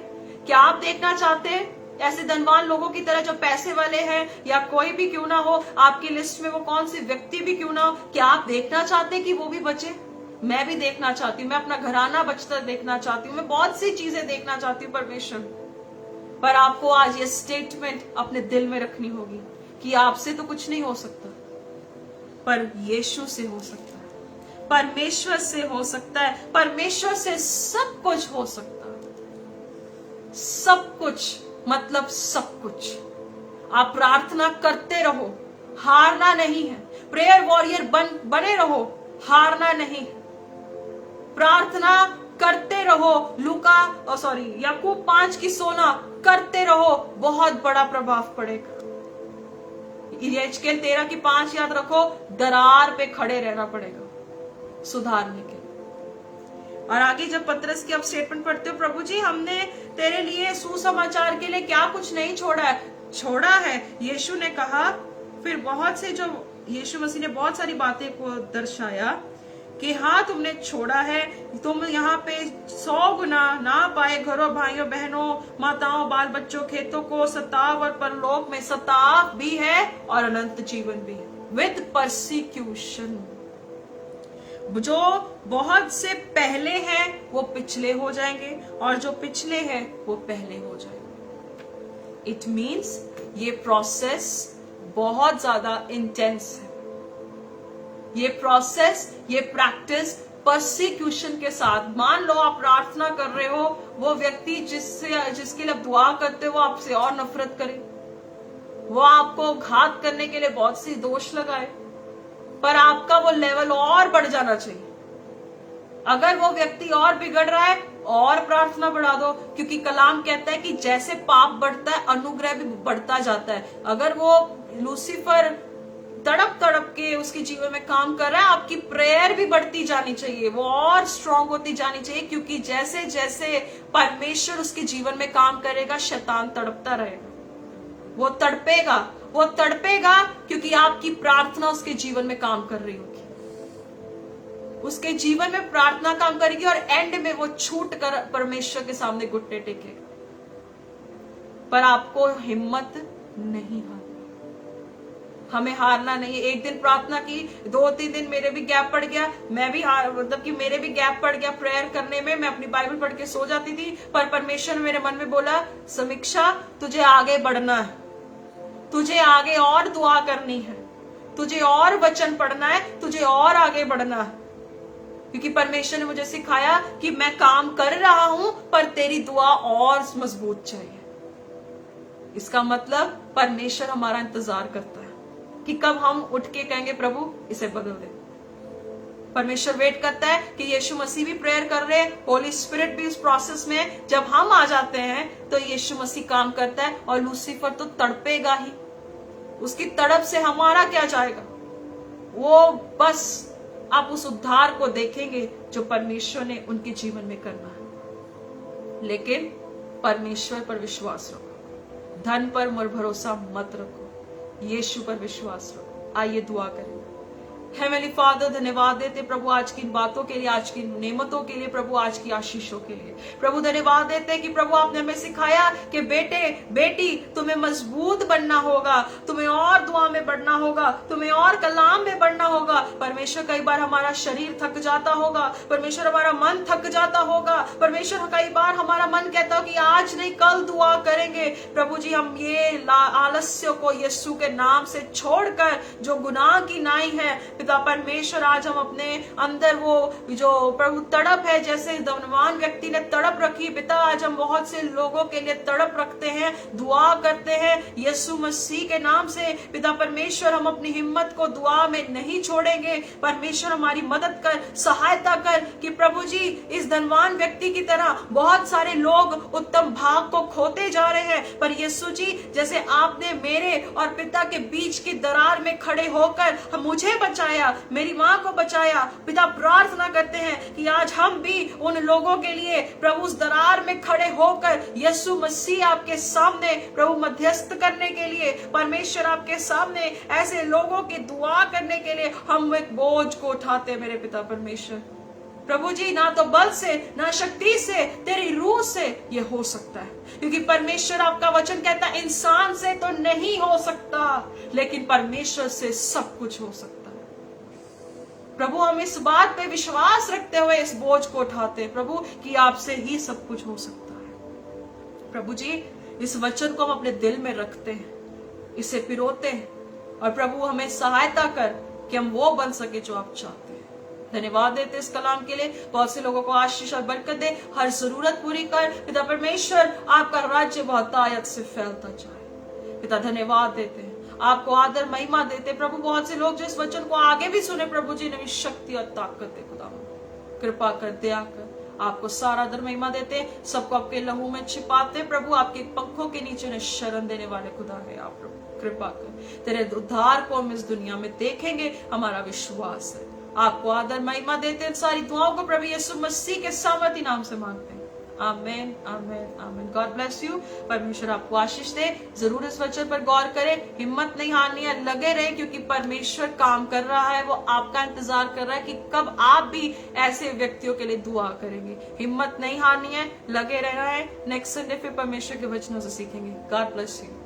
क्या आप देखना चाहते ऐसे धनवान लोगों की तरह जो पैसे वाले हैं, या कोई भी क्यों ना हो आपकी लिस्ट में, वो कौन सी व्यक्ति भी क्यों ना हो, क्या आप देखना चाहते कि वो भी बचे? मैं भी देखना चाहती हूँ, मैं अपना घराना बचता देखना चाहती हूँ, मैं बहुत सी चीजें देखना चाहती हूँ परमेश्वर। पर आपको आज ये स्टेटमेंट अपने दिल में रखनी होगी कि आपसे तो कुछ नहीं हो सकता पर यीशु से हो सकता है, परमेश्वर से हो सकता है, परमेश्वर से सब कुछ हो सकता है। सब कुछ मतलब सब कुछ। आप प्रार्थना करते रहो, हारना नहीं है। प्रेयर वॉरियर बने रहो, हारना नहीं। प्रार्थना करते रहो, याकूब 5:16 करते रहो, बहुत बड़ा प्रभाव पड़ेगा। यहेजकेल 13:5 याद रखो, दरार पे खड़े रहना पड़ेगा सुधारने के लिए। और आगे जब पतरस की आप स्टेटमेंट पढ़ते हो, प्रभु जी हमने तेरे लिए सुसमाचार के लिए क्या कुछ नहीं छोड़ा है। यीशु ने कहा, फिर बहुत से जो यीशु मसीह ने बहुत सारी बातें को दर्शाया कि हाँ तुमने छोड़ा है, तुम यहाँ पे 100 गुना ना पाए घरों, भाइयों बहनों, माताओं, बाल बच्चों, खेतों को सताव और परलोक में सताव भी है और अनंत जीवन भी है विद परसिक्यूशन। जो बहुत से पहले हैं वो पिछले हो जाएंगे और जो पिछले हैं वो पहले हो जाएंगे। इट मीन्स ये प्रोसेस बहुत ज्यादा इंटेंस है। ये प्रोसेस, ये प्रैक्टिस परसिक्यूशन के साथ। मान लो आप प्रार्थना कर रहे हो, वो व्यक्ति जिसके लिए आप दुआ करते हो वो आपसे और नफरत करे, वो आपको घात करने के लिए बहुत सी दोष लगाए, पर आपका वो लेवल और बढ़ जाना चाहिए। अगर वो व्यक्ति और बिगड़ रहा है और प्रार्थना बढ़ा दो, क्योंकि कलाम कहता है कि जैसे पाप बढ़ता है अनुग्रह भी बढ़ता जाता है। अगर वो लूसीफर तड़प तड़प के उसके जीवन में काम कर रहा है, आपकी प्रेयर भी बढ़ती जानी चाहिए, वो और स्ट्रांग होती जानी चाहिए, क्योंकि जैसे जैसे परमेश्वर उसके जीवन में काम करेगा, शैतान तड़पता रहेगा, वो तड़पेगा क्योंकि आपकी प्रार्थना उसके जीवन में काम कर रही होगी, उसके जीवन में प्रार्थना काम करेगी, और एंड में वो छूट कर परमेश्वर के सामने घुटने टेकेगा। पर आपको हिम्मत नहीं हारना, हमें हारना नहीं है। एक दिन प्रार्थना की, 2-3 दिन मेरे भी गैप पड़ गया, मैं भी मतलब कि मेरे भी गैप पड़ गया प्रेयर करने में, मैं अपनी बाइबल पढ़ के सो जाती थी, पर परमेश्वर मेरे मन में बोला, समीक्षा तुझे आगे बढ़ना है, तुझे आगे और दुआ करनी है, तुझे और वचन पढ़ना है, तुझे और आगे बढ़ना है, क्योंकि परमेश्वर ने मुझे सिखाया कि मैं काम कर रहा हूं पर तेरी दुआ और मजबूत चाहिए। इसका मतलब परमेश्वर हमारा इंतजार करता है कि कब हम उठ के कहेंगे प्रभु इसे बदल दे। परमेश्वर वेट करता है कि यीशु मसीह भी प्रेयर कर रहे हैं, होली स्पिरिट भी उस प्रोसेस में, जब हम आ जाते हैं तो यीशु मसीह काम करता है, और लूसीफर तो तड़पेगा ही, उसकी तड़प से हमारा क्या जाएगा। वो बस आप उस उद्धार को देखेंगे जो परमेश्वर ने उनके जीवन में करना है। लेकिन परमेश्वर पर विश्वास रखो, धन पर भरोसा मत रखो, यीशु पर विश्वास रखो। आइए दुआ करें। हेवनली फादर, धन्यवाद देते प्रभु आज की इन बातों के लिए, आज की नेमतों के लिए, प्रभु आज की आशीषों के लिए। प्रभु धन्यवाद देते हैं कि प्रभु आपने हमें सिखाया कि बेटे बेटी तुम्हें मजबूत बनना होगा, तुम्हें और दुआ में बढ़ना होगा, तुम्हें और कलाम में बढ़ना होगा। परमेश्वर कई बार हमारा शरीर थक जाता होगा, परमेश्वर हमारा मन थक जाता होगा, परमेश्वर कई बार हमारा मन कहता हो कि आज नहीं कल दुआ करेंगे। प्रभु जी हम ये आलस्य को यीशु के नाम से छोड़कर जो गुनाह की नाई है पिता परमेश्वर, आज हम अपने अंदर वो जो प्रभु तड़प है, जैसे धनवान व्यक्ति ने तड़प रखी पिता, आज हम बहुत से लोगों के लिए तड़प रखते हैं, दुआ करते हैं यीशु मसीह के नाम से। पिता परमेश्वर हम अपनी हिम्मत को दुआ में नहीं छोड़ेंगे। परमेश्वर हमारी मदद कर, सहायता कर कि प्रभु जी इस धनवान व्यक्ति की तरह बहुत सारे लोग उत्तम भाग को खोते जा रहे हैं, पर यीशु जी जैसे आपने मेरे और पिता के बीच की दरार में खड़े होकर मुझे बचाया, मेरी माँ को बचाया, पिता प्रार्थना करते हैं कि आज हम भी उन लोगों के लिए प्रभु उस दरार में खड़े होकर यीशु मसीह आपके सामने प्रभु मध्यस्थ करने के लिए, परमेश्वर आपके सामने ऐसे लोगों की दुआ करने के लिए हम एक बोझ को उठाते हैं। मेरे पिता परमेश्वर प्रभु जी, ना तो बल से ना शक्ति से, तेरी रूह से ये हो सकता है, क्योंकि परमेश्वर आपका वचन कहता है इंसान से तो नहीं हो सकता, लेकिन परमेश्वर से सब कुछ हो सकता है। प्रभु हम इस बात पे विश्वास रखते हुए इस बोझ को उठाते हैं प्रभु कि आपसे ही सब कुछ हो सकता है। प्रभु जी इस वचन को हम अपने दिल में रखते हैं, इसे पिरोते हैं, और प्रभु हमें सहायता कर कि हम वो बन सके जो आप चाहते हैं। धन्यवाद देते इस कलाम के लिए, बहुत से लोगों को आशीष और बरकत दे, हर जरूरत पूरी कर पिता परमेश्वर, आपका राज्य बहुतायत से फैलता जाए। पिता धन्यवाद देते हैं, आपको आदर महिमा देते प्रभु। बहुत से लोग जो इस वचन को आगे भी सुने प्रभु जी, नवी शक्ति और ताकत दे खुदा, कृपा कर, दया कर, आपको सारा आदर महिमा देते, सबको आपके लहू में छिपाते प्रभु, आपके पंखों के नीचे उन्हें शरण देने वाले खुदा है आप प्रभु। कृपा कर, तेरे उद्धार को हम इस दुनिया में देखेंगे, हमारा विश्वास है। आपको आदर महिमा देते, सारी दुआओं को प्रभु यीशु मसीह के सामर्थी नाम से मांगते हैं। Amen, amen, amen. God bless you. परमेश्वर आपको आशीष दे। जरूर इस वचन पर गौर करें, हिम्मत नहीं हारनी है, लगे रहे, क्योंकि परमेश्वर काम कर रहा है, वो आपका इंतजार कर रहा है कि कब आप भी ऐसे व्यक्तियों के लिए दुआ करेंगे। हिम्मत नहीं हारनी है, लगे रहना है। नेक्स्ट संडे फिर परमेश्वर के वचनों से सीखेंगे। God bless you.